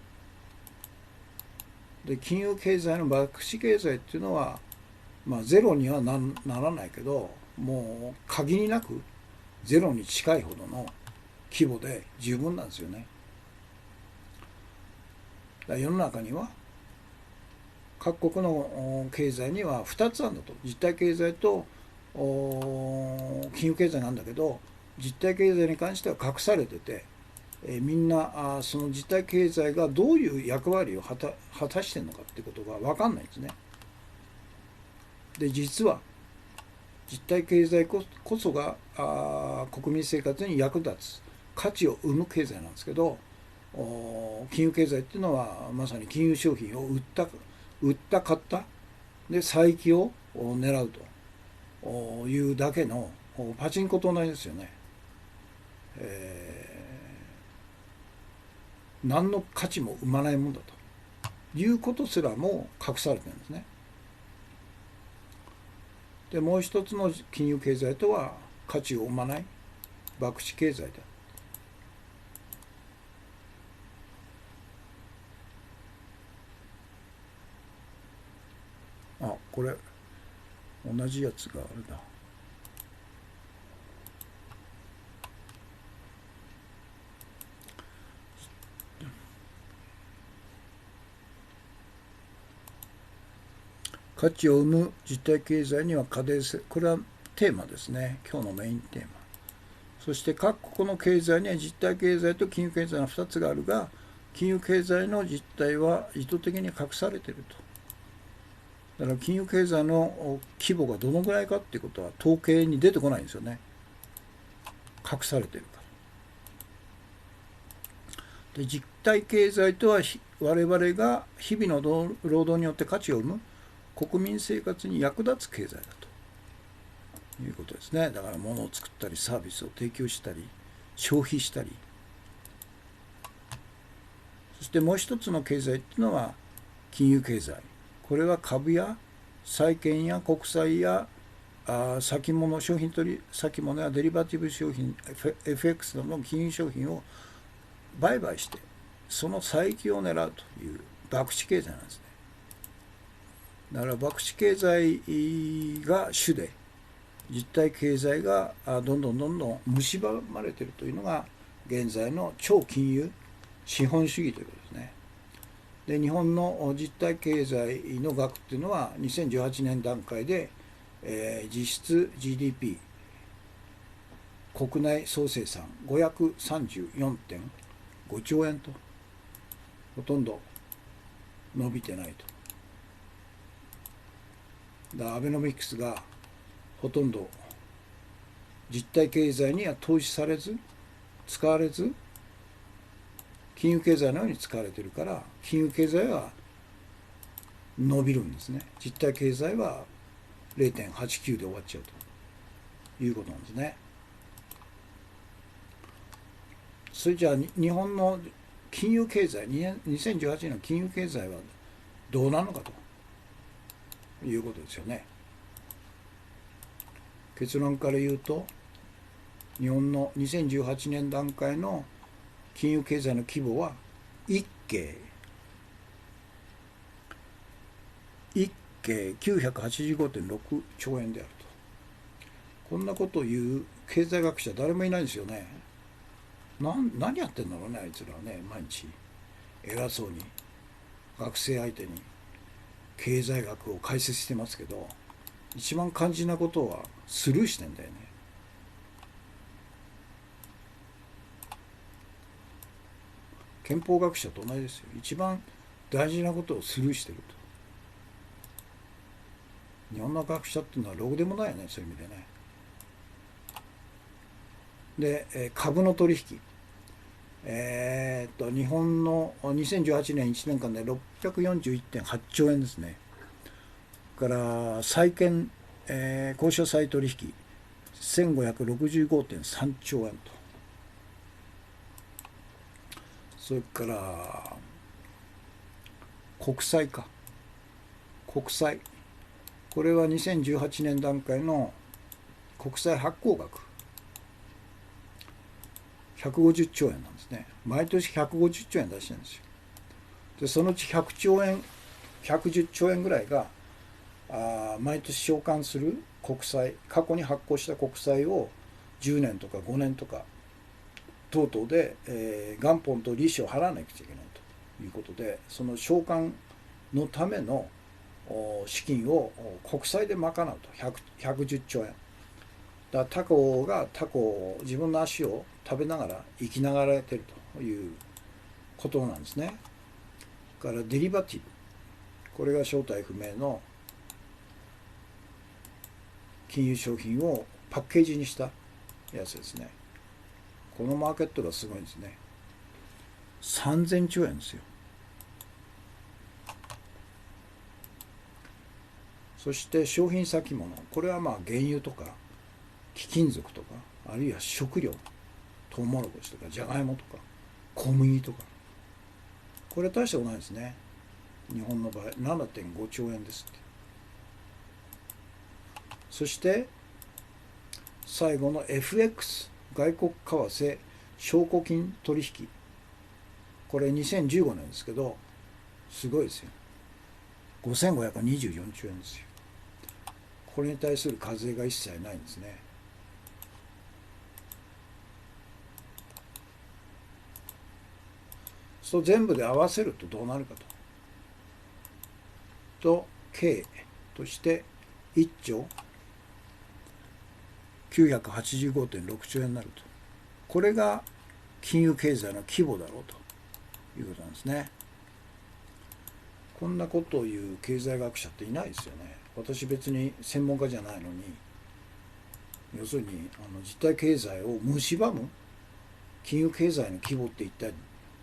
で、金融経済の博打経済っていうのは、ゼロにはならないけど、もう限りなくゼロに近いほどの規模で十分なんですよね。だから世の中には各国の経済には2つあるんだと。実体経済と金融経済なんだけど、実体経済に関しては隠されてて、みんなその実体経済がどういう役割を果たしてるのかっていうことが分かんないんですね。で、実は実体経済こそが国民生活に役立つ価値を生む経済なんですけど、金融経済っていうのはまさに金融商品を売った買ったで再起を狙うというだけのパチンコと同じですよね。何の価値も生まないもんだということすらも隠されてるんですね。で、もう一つの金融経済とは価値を生まない博打経済だ。これ同じやつがあれだ。価値を生む実体経済には課税せ、これはテーマですね。今日のメインテーマ。そして各国の経済には実体経済と金融経済の2つがあるが、金融経済の実態は意図的に隠されていると。だから金融経済の規模がどのぐらいかっていうことは統計に出てこないんですよね。隠されてるから。で、実体経済とは我々が日々の労働によって価値を生む国民生活に役立つ経済だと。いうことですね。だから物を作ったりサービスを提供したり消費したり、そしてもう一つの経済っていうのは金融経済。これは株や債券や国債や先物商品取り先物やデリバティブ商品 FX などの金融商品を売買してその差益を狙うという博打経済なんですね。だから博打経済が主で実体経済がどんどん蝕まれているというのが現在の超金融資本主義ということですね。で日本の実体経済の額っていうのは2018年段階で、実質 GDP 国内総生産534.5兆円とほとんど伸びてないと。だアベノミクスがほとんど実体経済には投資されず使われず金融経済のように使われているから金融経済は伸びるんですね。実体経済は 0.89 で終わっちゃうということなんですね。それじゃあ日本の金融経済2018年の金融経済はどうなるのかということですよね。結論から言うと日本の2018年段階の金融経済の規模は1京985.6 兆円であると。こんなことを言う経済学者誰もいないんですよね。何やってんだろうねあいつらはね。毎日偉そうに学生相手に経済学を解説してますけど一番肝心なことはスルーしてんだよね。憲法学者と同じですよ。一番大事なことをスルーしてると。日本の学者っていうのはろくでもないよね、そういう意味でね。で株の取引、日本の2018年1年間で641.8兆円ですね。から債券、公社債取引1565.3兆円と。それから国債か国債、これは2018年段階の国債発行額150兆円なんですね。毎年150兆円出してるんですよ。でそのうち100兆円110兆円ぐらいが毎年償還する国債、過去に発行した国債を10年とか5年とか等々で、元本と利子を払わなきゃいけないということで、その償還のための資金を国債で賄うと110兆円。だからタコが自分の足を食べながら生きながらやってるということなんですね。からデリバティブ、これが正体不明の金融商品をパッケージにしたやつですね。このマーケットがすごいんですね。3000兆円ですよ。そして商品先物、これはまあ原油とか貴金属とか、あるいは食料、トウモロコシとかじゃがいもとか小麦とか、これ大したことないですね。日本の場合 7.5 兆円ですって。そして最後の FX、 外国為替証拠金取引、これ2015年ですけどすごいですよ。5524兆円ですよ。これに対する課税が一切ないんですね。そう全部で合わせるとどうなるかと計として1兆985.6 兆円になると。これが金融経済の規模だろうということなんですね。こんなことを言う経済学者っていないですよね。私別に専門家じゃないのに、要するに実体経済を蝕む金融経済の規模って一体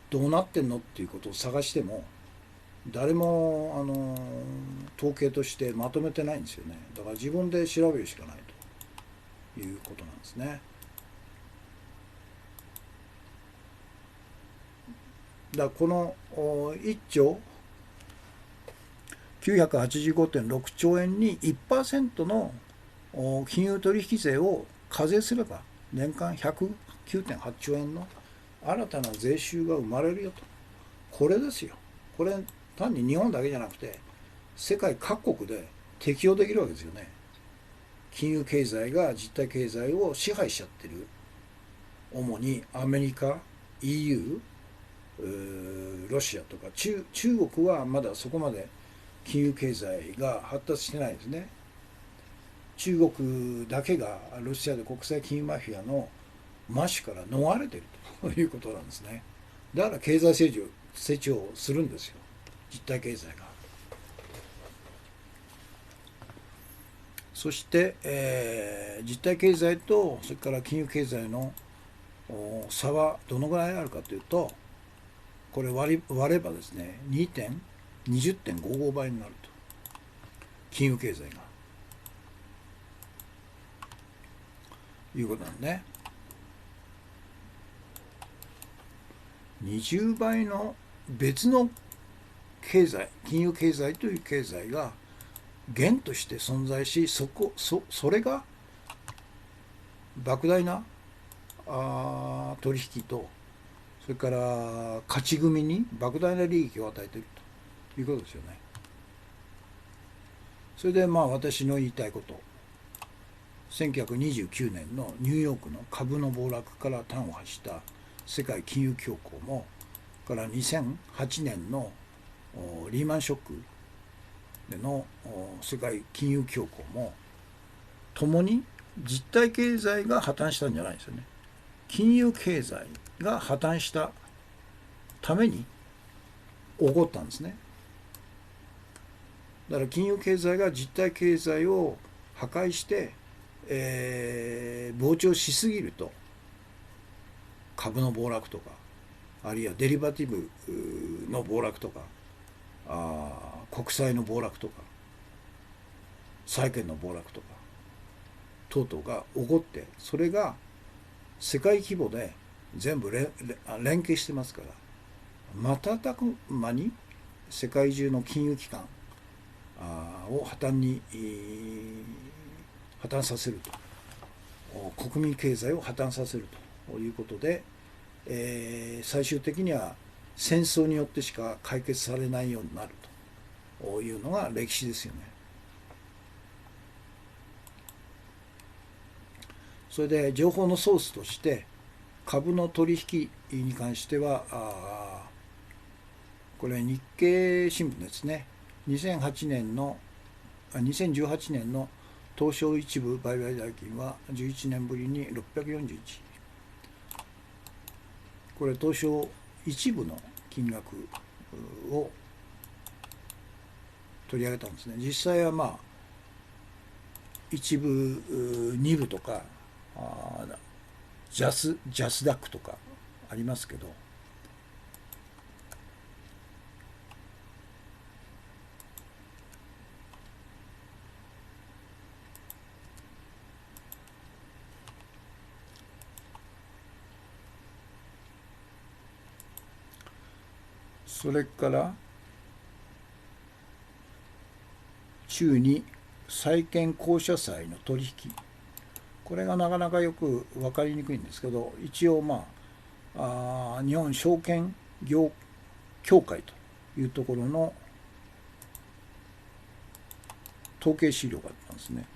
どうなってんのっていうことを探しても誰も統計としてまとめてないんですよね。だから自分で調べるしかないということなんですね。だからこの1兆985.6兆円に 1% の金融取引税を課税すれば年間109.8兆円の新たな税収が生まれるよと。これですよ。これ単に日本だけじゃなくて世界各国で適用できるわけですよね。金融経済が実体経済を支配しちゃってる、主にアメリカ、 EU、ロシアとか中国はまだそこまで金融経済が発達してないですね。中国だけがロシアで国際金融マフィアのマッシュから逃れているということなんですね。だから経済成長するんですよ、実体経済が。そして、実体経済とそれから金融経済の差はどのぐらいあるかというと、これ割ればですね、20.55倍になると。金融経済がいうことなんね。20倍の別の経済、金融経済という経済が元として存在し、それが莫大な取引と、それから勝ち組に莫大な利益を与えているということですよね。それで私の言いたいこと、1929年のニューヨークの株の暴落から端を発した世界金融恐慌も、から2008年のリーマンショックでの世界金融恐慌も、ともに実体経済が破綻したんじゃないですよね。金融経済が破綻したために起こったんですね。だから金融経済が実体経済を破壊して、膨張しすぎると、株の暴落とか、あるいはデリバティブの暴落とか、国債の暴落とか、債券の暴落とか等々が起こって、それが世界規模で全部連携してますから、瞬く間に世界中の金融機関を破綻させると、国民経済を破綻させるということで、最終的には戦争によってしか解決されないようになるというのが歴史ですよね。それで情報のソースとして株の取引に関しては、これ日経新聞ですね。2018年の東証一部売買代金は11年ぶりに641。これ東証一部の金額を取り上げたんですね。実際は一部、二部とかジャスダックとかありますけど、それから中に債券公社債の取引、これがなかなかよく分かりにくいんですけど、一応日本証券業協会というところの統計資料があったんですね。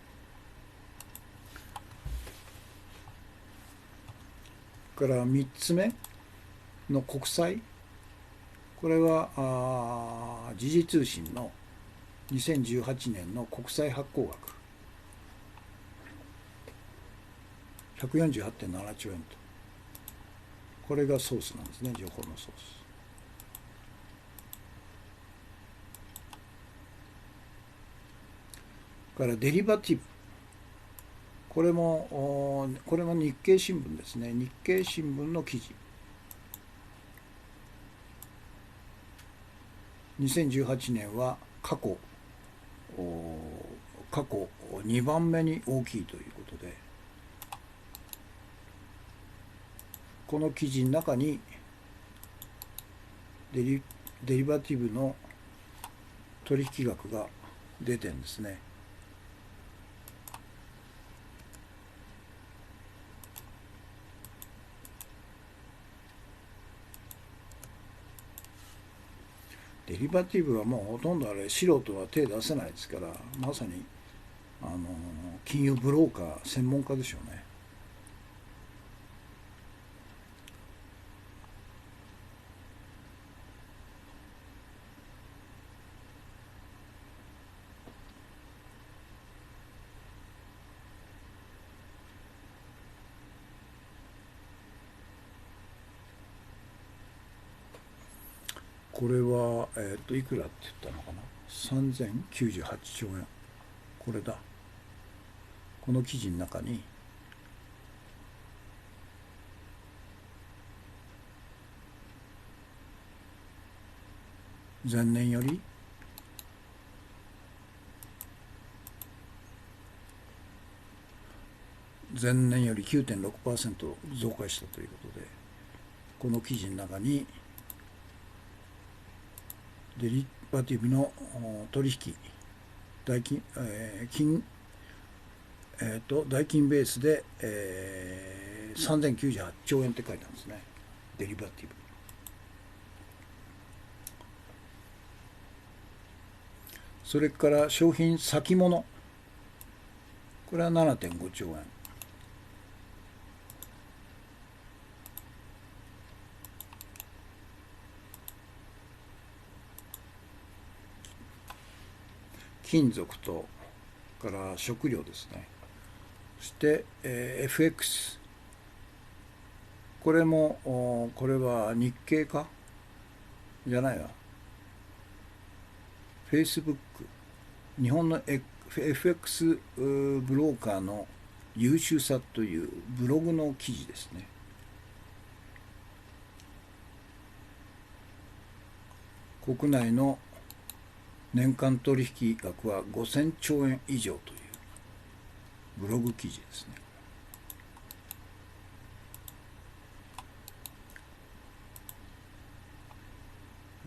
から3つ目の国債、これは時事通信の2018年の国債発行額148.7兆円と、これがソースなんですね、情報のソース。からデリバティブ、これも日経新聞ですね。日経新聞の記事、2018年は過去2番目に大きいということで、この記事の中にデリバティブの取引額が出てるんですね。デリバティブはもうほとんどあれ素人は手出せないですから、まさに金融ブローカー専門家でしょうね。これは、いくらって言ったのかな、3098兆円。これだ。この記事の中に前年より9.6% 増加したということで、この記事の中にデリバティブの取引代金、代金ベースで、3098兆円って書いてあるんですね。デリバティブ。それから商品先物、これは 7.5 兆円。金属とから食料ですね。そして、FX、これもこれは日経かじゃないわ、Facebook、日本の FX ブローカーの優秀さというブログの記事ですね。国内の年間取引額は5000兆円以上というブログ記事ですね。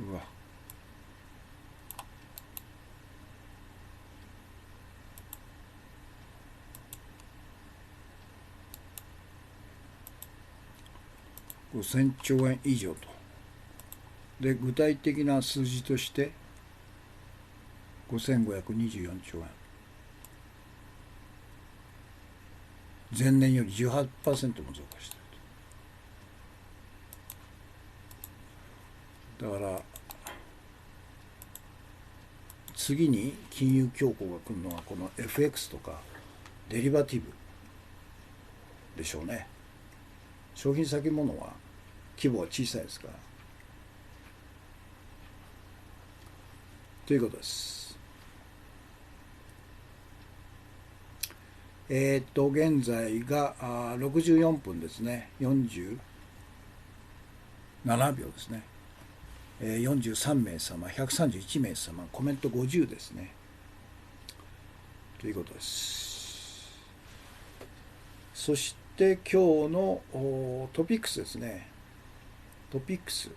うわ、5000兆円以上と。で、具体的な数字として5524兆円。前年より 18% も増加していると。だから次に金融恐慌が来るのはこの FX とかデリバティブでしょうね。商品先物は規模は小さいですから。ということです。現在が64分ですね。47秒ですね。43名様、131名様、コメント50ですね。ということです。そして今日のトピックスですね。トピックス。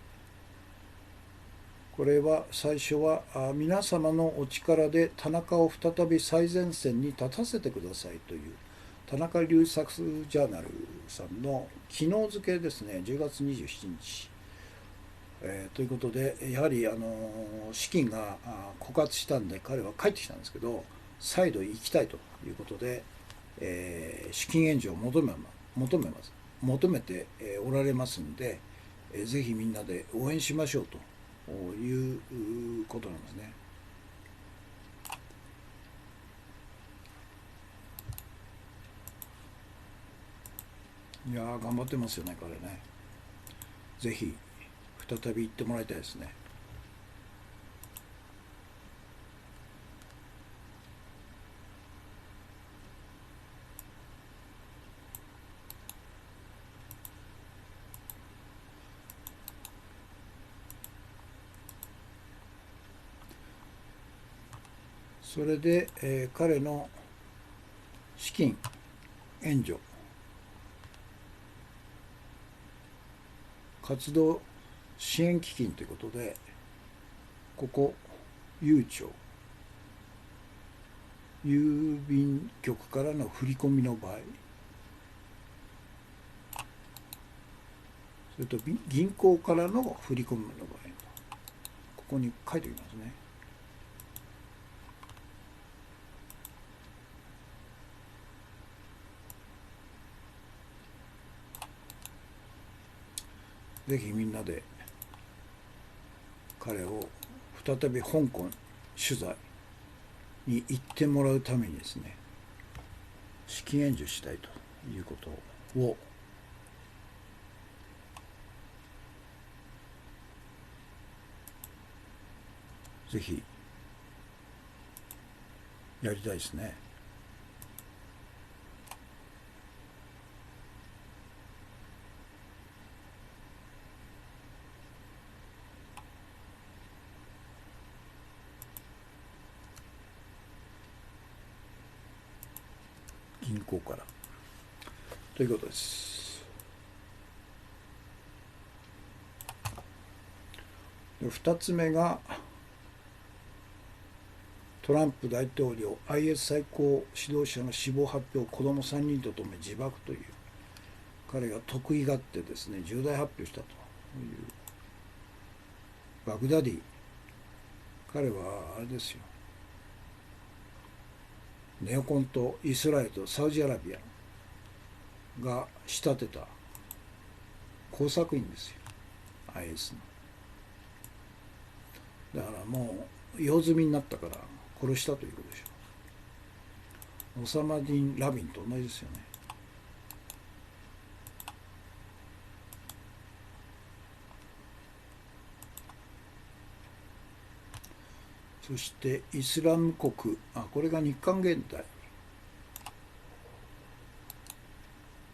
これは最初は皆様のお力で田中を再び最前線に立たせてくださいという田中龍作ジャーナルさんの昨日付ですね、10月27日。ということで、やはり資金が枯渇したんで彼は帰ってきたんですけど、再度行きたいということで、資金援助を求めておられますんで、ぜひみんなで応援しましょうということなんですね。いやー、頑張ってますよね彼ね。ぜひ再び行ってもらいたいですね。それで、彼の資金援助活動支援基金ということで、ここゆうちょ郵便局からの振り込みの場合、それと銀行からの振り込みの場合、ここに書いておきますね。ぜひみんなで彼を再び香港取材に行ってもらうためにですね、資金援助したいということをぜひやりたいですね。銀行からということです。2つ目がトランプ大統領 IS 最高指導者の死亡発表、子供3人とともに自爆という、彼が得意がってですね重大発表したというバグダディ、彼はあれですよ、ネオコンとイスラエルとサウジアラビアが仕立てた工作員ですよ、 IS の。だからもう用済みになったから殺したということでしょう。オサマディン・ラビンと同じですよね。そしてイスラム国、これが日韓現代、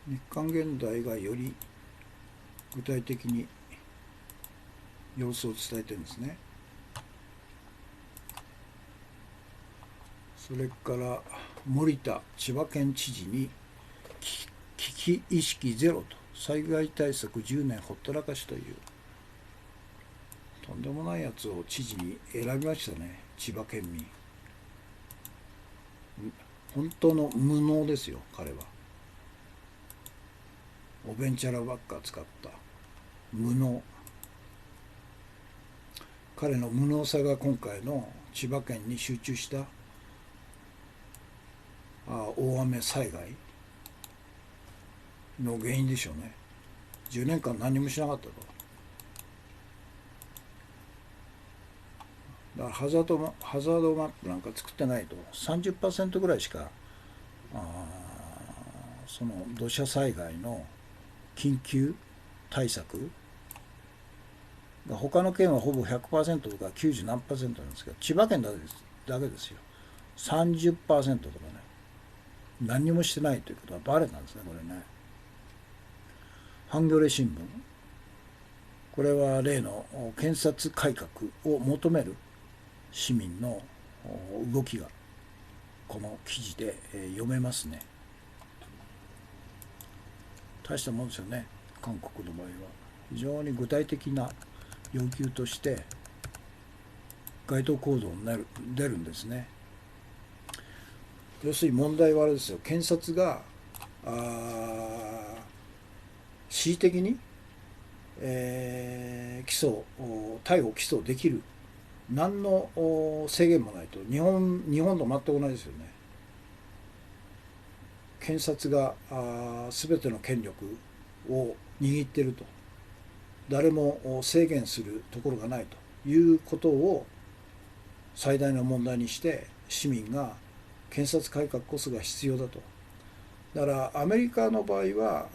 日韓現代がより具体的に様子を伝えてるんですね。それから森田千葉県知事に危機意識ゼロと災害対策10年ほったらかしというとんでもないやつを知事に選びましたね、千葉県民。本当の無能ですよ、彼は。おべんちゃらばっか使った無能。彼の無能さが今回の千葉県に集中した大雨災害の原因でしょうね。10年間何もしなかったと。だからハザードマップなんか作ってないと 30% ぐらいしかその土砂災害の緊急対策が、他の県はほぼ 100% とか90何%なんですけど、千葉県だけですよ 30% とかね、何にもしてないということはバレたんですね、これね。ハンギョレ新聞、これは例の検察改革を求める市民の動きがこの記事で読めますね。大したもんですよね、韓国の場合は。非常に具体的な要求として該当行動に出るんですね。要するに問題はあれですよ、検察が恣意的に、逮捕・起訴できる何の制限もないと。日本と全く同じですよね。検察が全ての権力を握っていると、誰も制限するところがないということを最大の問題にして、市民が検察改革こそが必要だと。だからアメリカの場合は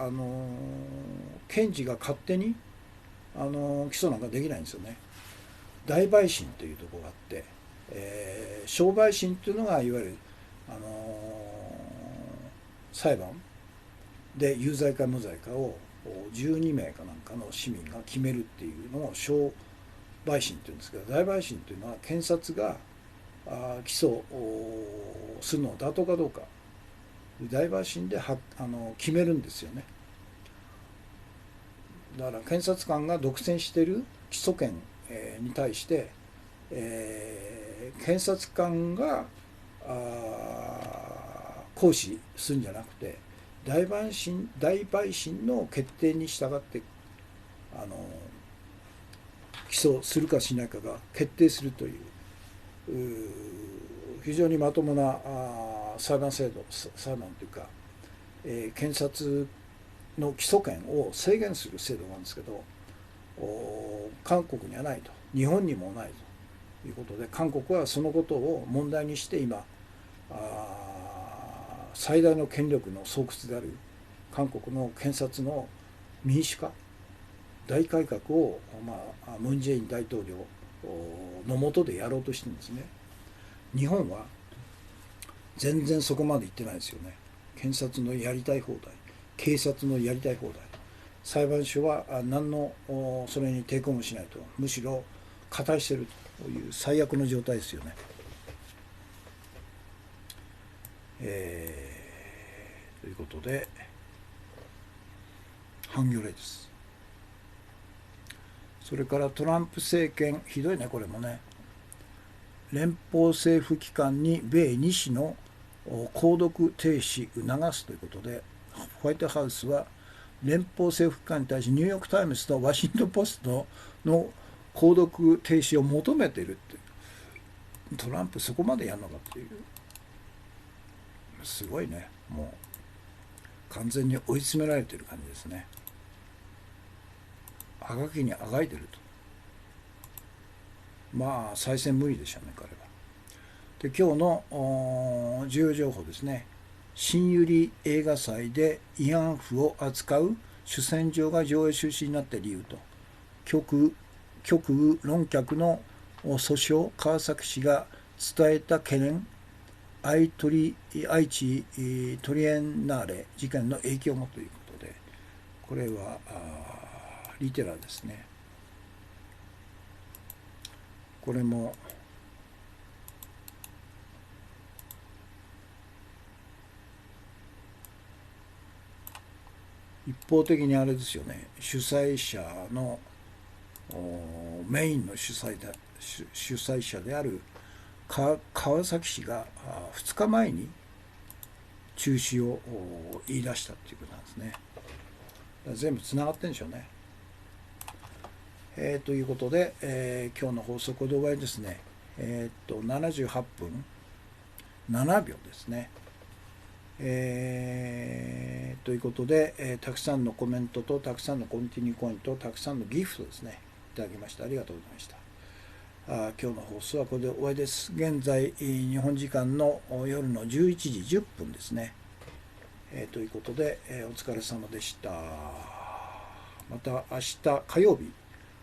検事が勝手に起訴なんかできないんですよね。大陪審というところがあって、小陪審というのがいわゆる、裁判で有罪か無罪かを12名かなんかの市民が決めるっていうのを小陪審というんですけど、大陪審というのは検察が起訴するのを妥当かどうか、大陪審で決めるんですよね。だから検察官が独占している起訴権に対して、検察官が行使するんじゃなくて、大陪審の決定に従って起訴するかしないかが決定するという非常にまともな裁判というか、検察の起訴権を制限する制度なんですけど、韓国にはないと、日本にもないということで、韓国はそのことを問題にして今最大の権力の巣窟である韓国の検察の民主化、大改革を、ムン・ジェイン大統領の下でやろうとしてるんですね。日本は全然そこまで行ってないですよね。検察のやりたい放題、警察のやりたい放題、裁判所は何のそれに抵抗もしないと、むしろ加担しているという最悪の状態ですよね。ということで反魚類です。それからトランプ政権、ひどいねこれもね。連邦政府機関に米2氏の購読停止促すということで、ホワイトハウスは連邦政府機関に対しニューヨーク・タイムズとワシントン・ポストの購読停止を求めているって、トランプそこまでやるのかっていう、すごいね。もう完全に追い詰められている感じですね。あがきにあがいてると。再選無理でしょうね彼は。で今日の重要情報ですね。新百合映画祭で慰安婦を扱う主戦場が上映中止になった理由と、極右論客の訴訟、川崎市が伝えた懸念、愛知トリエンナーレ事件の影響もということで、これはリテラですね。これも一方的にあれですよね。主催者のメインの主催者である川崎市が2日前に中止を言い出したっていうことなんですね。全部つながってるんでしょうね。ということで、今日の放送これで終わりですね。78分7秒ですね。ということで、たくさんのコメントとたくさんのコンティニューコインとたくさんのギフトですね、いただきました。ありがとうございました。今日の放送はこれで終わりです。現在日本時間の夜の11時10分ですね。ということで、お疲れ様でした。また明日火曜日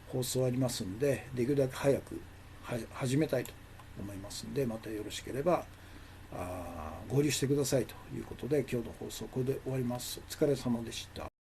放送ありますんで、できるだけ早く始めたいと思いますんで、またよろしければ合流してくださいということで、今日の放送これで終わります。お疲れ様でした。